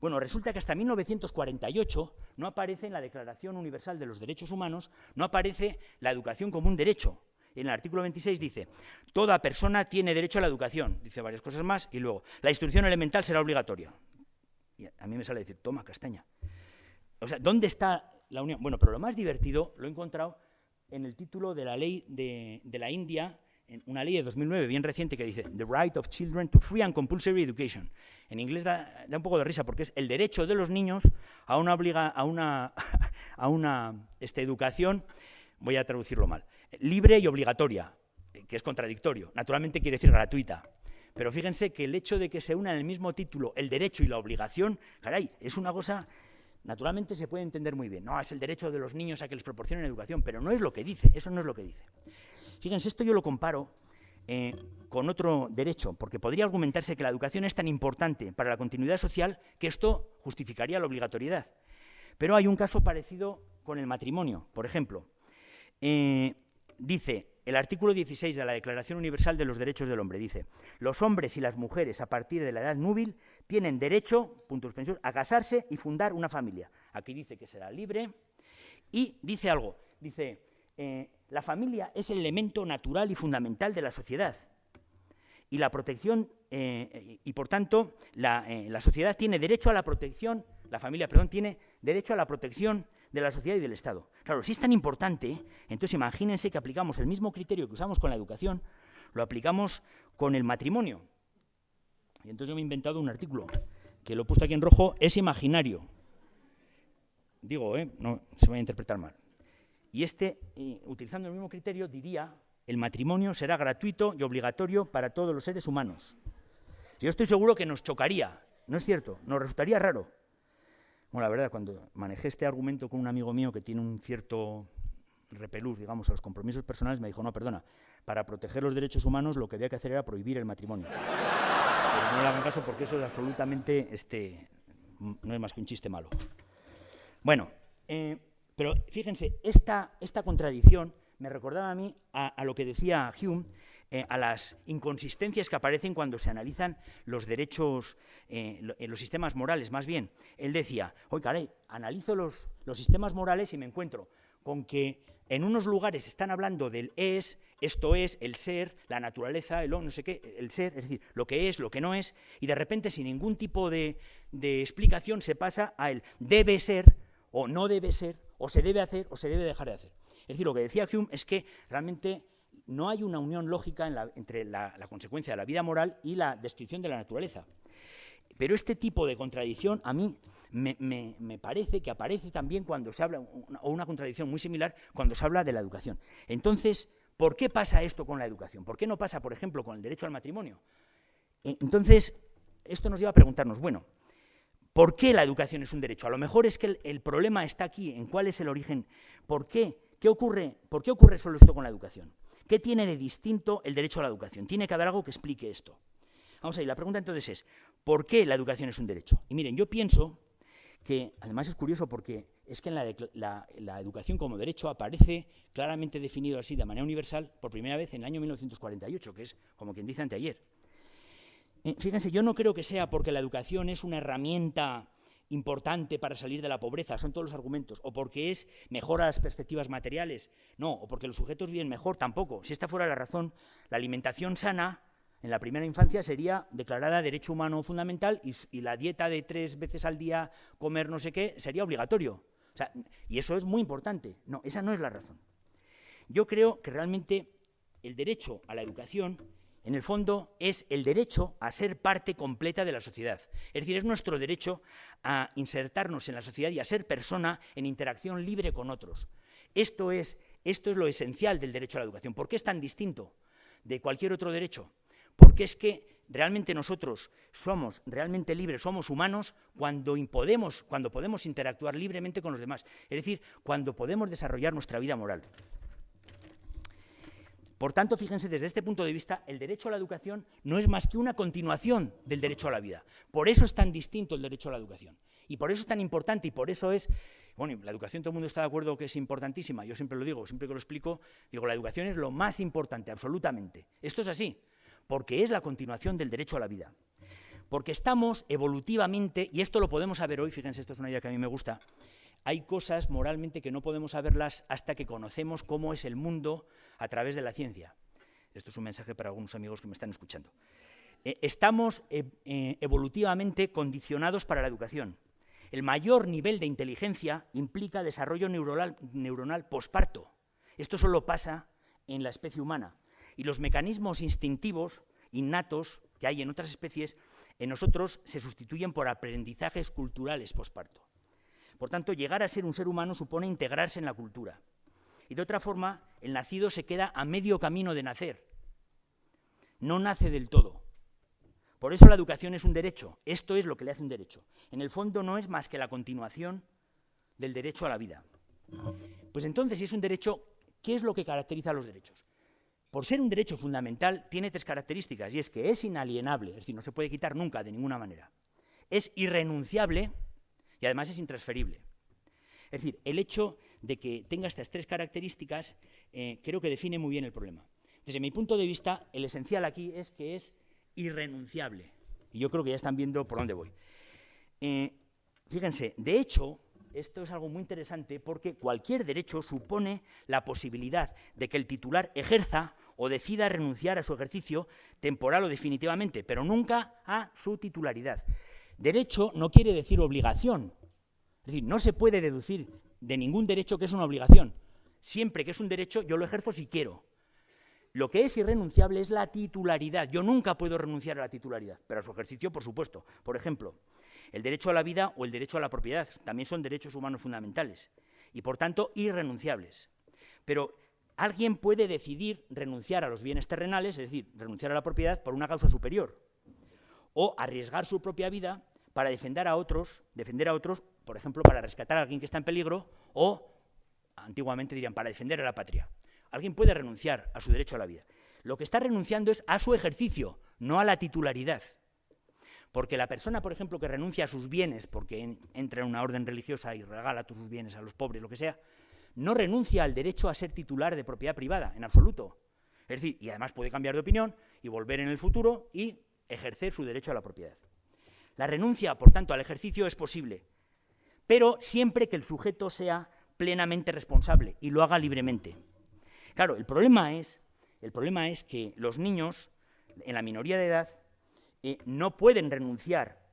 Bueno, resulta que hasta 1948 no aparece en la Declaración Universal de los Derechos Humanos, no aparece la educación como un derecho. En el artículo 26 dice, toda persona tiene derecho a la educación, dice varias cosas más, y luego, la instrucción elemental será obligatoria. Y a mí me sale decir, toma, castaña. O sea, ¿dónde está la unión? Bueno, pero lo más divertido lo he encontrado en el título de la ley de la India, en una ley de 2009, bien reciente, que dice, The Right of Children to Free and Compulsory Education. En inglés da un poco de risa, porque es el derecho de los niños a una educación, voy a traducirlo mal, libre y obligatoria, que es contradictorio. Naturalmente quiere decir gratuita. Pero fíjense que el hecho de que se unan en el mismo título el derecho y la obligación, caray, es una cosa, naturalmente se puede entender muy bien. No, es el derecho de los niños a que les proporcionen educación, pero no es lo que dice, eso no es lo que dice. Fíjense, esto yo lo comparo con otro derecho, porque podría argumentarse que la educación es tan importante para la continuidad social que esto justificaría la obligatoriedad. Pero hay un caso parecido con el matrimonio, por ejemplo. Dice el artículo 16 de la Declaración Universal de los Derechos del Hombre, dice, los hombres y las mujeres a partir de la edad núbil tienen derecho, puntos suspensivos, a casarse y fundar una familia. Aquí dice que será libre y dice algo, dice, la familia es el elemento natural y fundamental de la sociedad y la protección, y por tanto la sociedad tiene derecho a la protección, la familia, perdón, tiene derecho a la protección de la sociedad y del Estado. Claro, si es tan importante, entonces imagínense que aplicamos el mismo criterio que usamos con la educación, lo aplicamos con el matrimonio. Y entonces yo me he inventado un artículo, que lo he puesto aquí en rojo, es imaginario. Digo, no se va a interpretar mal. Y utilizando el mismo criterio, diría, el matrimonio será gratuito y obligatorio para todos los seres humanos. Yo estoy seguro que nos chocaría, ¿no es cierto? Nos resultaría raro. Bueno, la verdad, cuando manejé este argumento con un amigo mío que tiene un cierto repelús, digamos, a los compromisos personales, me dijo, no, perdona, para proteger los derechos humanos lo que había que hacer era prohibir el matrimonio. Pero no le hagan caso porque eso es absolutamente, no es más que un chiste malo. Bueno, pero fíjense, esta contradicción me recordaba a mí a lo que decía Hume, a las inconsistencias que aparecen cuando se analizan los derechos, los sistemas morales, más bien. Él decía, oye, caray, analizo los sistemas morales y me encuentro con que en unos lugares están hablando del es, esto es, el ser, la naturaleza, el no sé qué, el ser, es decir, lo que es, lo que no es, y de repente sin ningún tipo de explicación se pasa a el debe ser, o no debe ser, o se debe hacer, o se debe dejar de hacer. Es decir, lo que decía Hume es que realmente no hay una unión lógica entre la consecuencia de la vida moral y la descripción de la naturaleza. Pero este tipo de contradicción a mí me parece que aparece también cuando se habla, o una contradicción muy similar, cuando se habla de la educación. Entonces, ¿por qué pasa esto con la educación? ¿Por qué no pasa, por ejemplo, con el derecho al matrimonio? Entonces, esto nos lleva a preguntarnos, bueno, ¿por qué la educación es un derecho? A lo mejor es que el problema está aquí, en cuál es el origen. ¿Por qué? ¿Por qué ocurre solo esto con la educación? ¿Qué tiene de distinto el derecho a la educación? Tiene que haber algo que explique esto. Vamos a ir, la pregunta entonces es, ¿por qué la educación es un derecho? Y miren, yo pienso que, además es curioso porque es que en la educación como derecho aparece claramente definido así de manera universal por primera vez en el año 1948, que es como quien dice anteayer. Fíjense, yo no creo que sea porque la educación es una herramienta importante para salir de la pobreza, son todos los argumentos, o porque mejora las perspectivas materiales, no, o porque los sujetos viven mejor, tampoco. Si esta fuera la razón, la alimentación sana en la primera infancia sería declarada derecho humano fundamental y la dieta de 3 veces al día comer no sé qué sería obligatorio. O sea, y eso es muy importante. No, esa no es la razón. Yo creo que realmente el derecho a la educación, en el fondo, es el derecho a ser parte completa de la sociedad. Es decir, es nuestro derecho a insertarnos en la sociedad y a ser persona en interacción libre con otros. Esto es lo esencial del derecho a la educación. ¿Por qué es tan distinto de cualquier otro derecho? Porque es que realmente nosotros somos realmente libres, somos humanos cuando podemos interactuar libremente con los demás. Es decir, cuando podemos desarrollar nuestra vida moral. Por tanto, fíjense, desde este punto de vista, el derecho a la educación no es más que una continuación del derecho a la vida. Por eso es tan distinto el derecho a la educación. Y por eso es tan importante, y por eso es... Bueno, la educación todo el mundo está de acuerdo que es importantísima. Yo siempre lo digo, siempre que lo explico, digo, la educación es lo más importante, absolutamente. Esto es así, porque es la continuación del derecho a la vida. Porque estamos evolutivamente, y esto lo podemos saber hoy, fíjense, esto es una idea que a mí me gusta, hay cosas moralmente que no podemos saberlas hasta que conocemos cómo es el mundo a través de la ciencia. Esto es un mensaje para algunos amigos que me están escuchando. Estamos evolutivamente condicionados para la educación. El mayor nivel de inteligencia implica desarrollo neuronal posparto. Esto solo pasa en la especie humana. Y los mecanismos instintivos, innatos, que hay en otras especies, en nosotros se sustituyen por aprendizajes culturales posparto. Por tanto, llegar a ser un ser humano supone integrarse en la cultura. Y de otra forma, el nacido se queda a medio camino de nacer. No nace del todo. Por eso la educación es un derecho. Esto es lo que le hace un derecho. En el fondo no es más que la continuación del derecho a la vida. Pues entonces, si es un derecho, ¿qué es lo que caracteriza a los derechos? Por ser un derecho fundamental, tiene 3 características, y es que es inalienable, es decir, no se puede quitar nunca, de ninguna manera. Es irrenunciable y además es intransferible. Es decir, el hecho de que tenga estas 3 características creo que define muy bien el problema. Desde mi punto de vista, el esencial aquí es que es irrenunciable. Y yo creo que ya están viendo por dónde voy. Fíjense, de hecho, esto es algo muy interesante porque cualquier derecho supone la posibilidad de que el titular ejerza o decida renunciar a su ejercicio temporal o definitivamente, pero nunca a su titularidad. Derecho no quiere decir obligación. Es decir, no se puede deducir de ningún derecho que es una obligación. Siempre que es un derecho, yo lo ejerzo si quiero. Lo que es irrenunciable es la titularidad. Yo nunca puedo renunciar a la titularidad, pero a su ejercicio, por supuesto. Por ejemplo, el derecho a la vida o el derecho a la propiedad también son derechos humanos fundamentales y, por tanto, irrenunciables. Pero alguien puede decidir renunciar a los bienes terrenales, es decir, renunciar a la propiedad por una causa superior, o arriesgar su propia vida para defender a otros, por ejemplo, para rescatar a alguien que está en peligro, o, antiguamente dirían, para defender a la patria. Alguien puede renunciar a su derecho a la vida. Lo que está renunciando es a su ejercicio, no a la titularidad. Porque la persona, por ejemplo, que renuncia a sus bienes porque entra en una orden religiosa y regala todos sus bienes a los pobres, lo que sea, no renuncia al derecho a ser titular de propiedad privada, en absoluto. Es decir, y además puede cambiar de opinión y volver en el futuro y ejercer su derecho a la propiedad. La renuncia, por tanto, al ejercicio es posible, pero siempre que el sujeto sea plenamente responsable y lo haga libremente. Claro, el problema es que los niños, en la minoría de edad, no pueden renunciar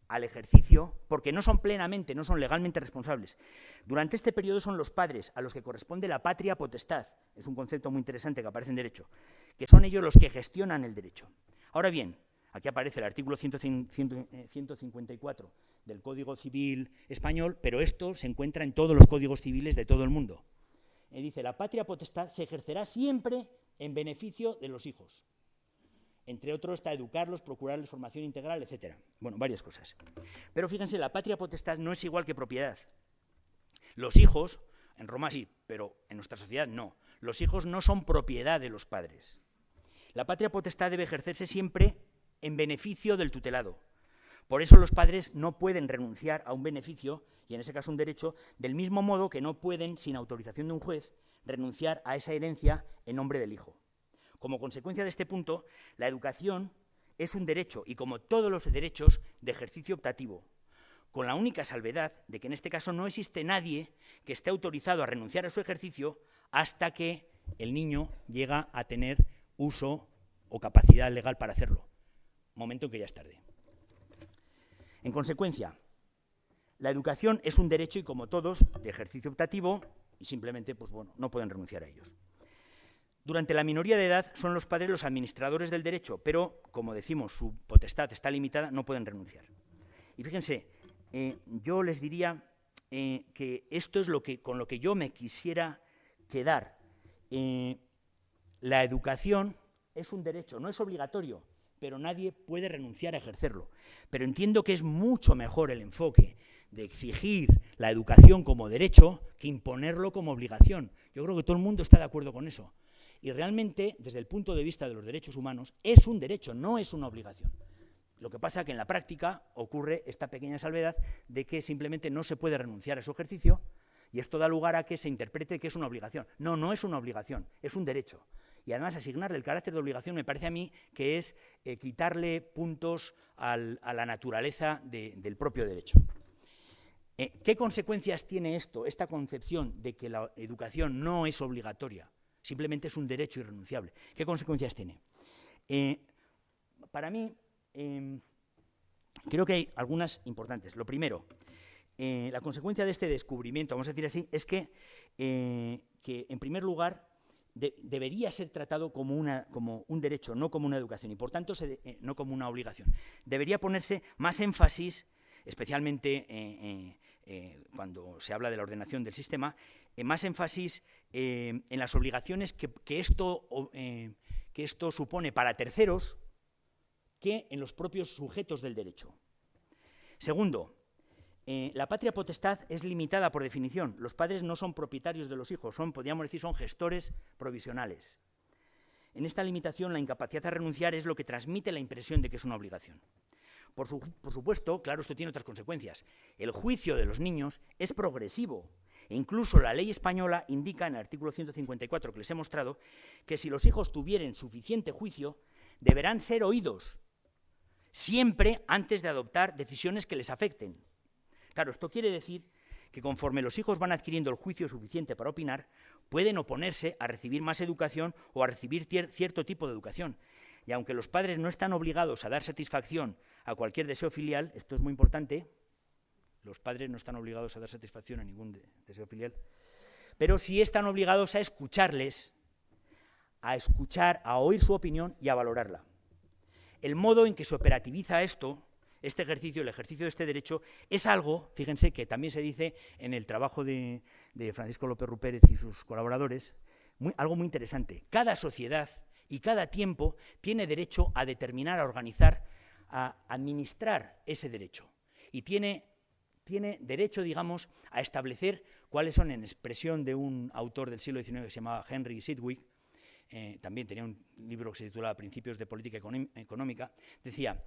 al ejercicio porque no son legalmente responsables. Durante este periodo son los padres a los que corresponde la patria potestad, es un concepto muy interesante que aparece en derecho, que son ellos los que gestionan el derecho. Ahora bien, aquí aparece el artículo 154 del Código Civil español, pero esto se encuentra en todos los códigos civiles de todo el mundo. Dice, la patria potestad se ejercerá siempre en beneficio de los hijos. Entre otros está educarlos, procurarles formación integral, etc. Bueno, varias cosas. Pero fíjense, la patria potestad no es igual que propiedad. Los hijos, en Roma sí, pero en nuestra sociedad no. Los hijos no son propiedad de los padres. La patria potestad debe ejercerse siempre en beneficio del tutelado. Por eso los padres no pueden renunciar a un beneficio, y en ese caso un derecho, del mismo modo que no pueden, sin autorización de un juez, renunciar a esa herencia en nombre del hijo. Como consecuencia de este punto, la educación es un derecho, y como todos los derechos, de ejercicio optativo. con la única salvedad de que en este caso no existe nadie que esté autorizado a renunciar a su ejercicio hasta que el niño llega a tener uso o capacidad legal para hacerlo, momento en que ya es tarde. En consecuencia, la educación es un derecho y, como todos, de ejercicio optativo, y simplemente pues, bueno, no pueden renunciar a ellos. Durante la minoría de edad son los padres los administradores del derecho, pero, como decimos, su potestad está limitada, no pueden renunciar. Y fíjense, yo les diría que esto es con lo que yo me quisiera quedar. La educación es un derecho, no es obligatorio, pero nadie puede renunciar a ejercerlo. Pero entiendo que es mucho mejor el enfoque de exigir la educación como derecho que imponerlo como obligación. Yo creo que todo el mundo está de acuerdo con eso. Y realmente, desde el punto de vista de los derechos humanos, es un derecho, no es una obligación. Lo que pasa es que en la práctica ocurre esta pequeña salvedad de que simplemente no se puede renunciar a su ejercicio y esto da lugar a que se interprete que es una obligación. No, no es una obligación, es un derecho. Y además asignarle el carácter de obligación me parece a mí que es quitarle puntos a la naturaleza del propio derecho. ¿Qué consecuencias tiene esto, esta concepción de que la educación no es obligatoria, simplemente es un derecho irrenunciable? ¿Qué consecuencias tiene? Para mí, creo que hay algunas importantes. Lo primero, la consecuencia de este descubrimiento, vamos a decir así, es que en primer lugar, debería ser tratado como un derecho, no como una educación, y por tanto no como una obligación. Debería ponerse más énfasis, especialmente cuando se habla de la ordenación del sistema, más énfasis en las obligaciones que esto supone para terceros que en los propios sujetos del derecho. Segundo, la patria potestad es limitada por definición. Los padres no son propietarios de los hijos, podríamos decir, son gestores provisionales. En esta limitación, la incapacidad a renunciar es lo que transmite la impresión de que es una obligación. Por supuesto, claro, esto tiene otras consecuencias. El juicio de los niños es progresivo, e incluso la ley española indica en el artículo 154 que les he mostrado que si los hijos tuvieren suficiente juicio, deberán ser oídos, siempre antes de adoptar decisiones que les afecten. Claro, esto quiere decir que conforme los hijos van adquiriendo el juicio suficiente para opinar, pueden oponerse a recibir más educación o a recibir cierto tipo de educación. Y aunque los padres no están obligados a dar satisfacción a cualquier deseo filial, esto es muy importante, los padres no están obligados a dar satisfacción a ningún deseo filial, pero sí están obligados a escucharles, a oír su opinión y a valorarla. El modo en que se operativiza este ejercicio, el ejercicio de este derecho, es algo, fíjense, que también se dice en el trabajo de Francisco López Rupérez y sus colaboradores, algo muy interesante. Cada sociedad y cada tiempo tiene derecho a determinar, a organizar, a administrar ese derecho. Y tiene derecho, digamos, a establecer cuáles son, en expresión de un autor del siglo XIX que se llamaba Henry Sidgwick, también tenía un libro que se titulaba Principios de Política Económica, decía,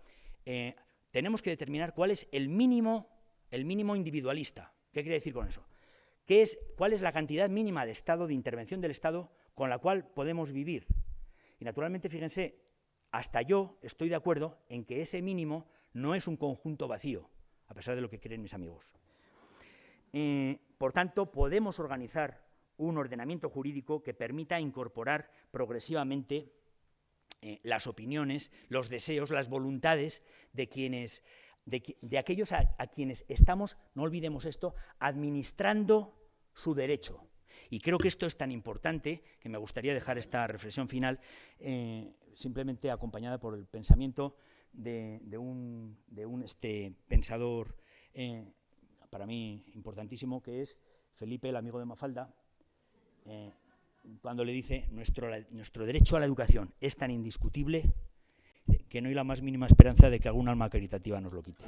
tenemos que determinar cuál es el mínimo individualista. ¿Qué quiere decir con eso? ¿Cuál es la cantidad mínima de Estado, de intervención del Estado, con la cual podemos vivir? Y naturalmente, fíjense, hasta yo estoy de acuerdo en que ese mínimo no es un conjunto vacío, a pesar de lo que creen mis amigos. Por tanto, podemos organizar un ordenamiento jurídico que permita incorporar progresivamente las opiniones, los deseos, las voluntades de aquellos a quienes estamos, no olvidemos esto, administrando su derecho. Y creo que esto es tan importante que me gustaría dejar esta reflexión final simplemente acompañada por el pensamiento de un pensador para mí importantísimo, que es Felipe, el amigo de Mafalda, cuando le dice: nuestro derecho a la educación es tan indiscutible que no hay la más mínima esperanza de que algún alma caritativa nos lo quite.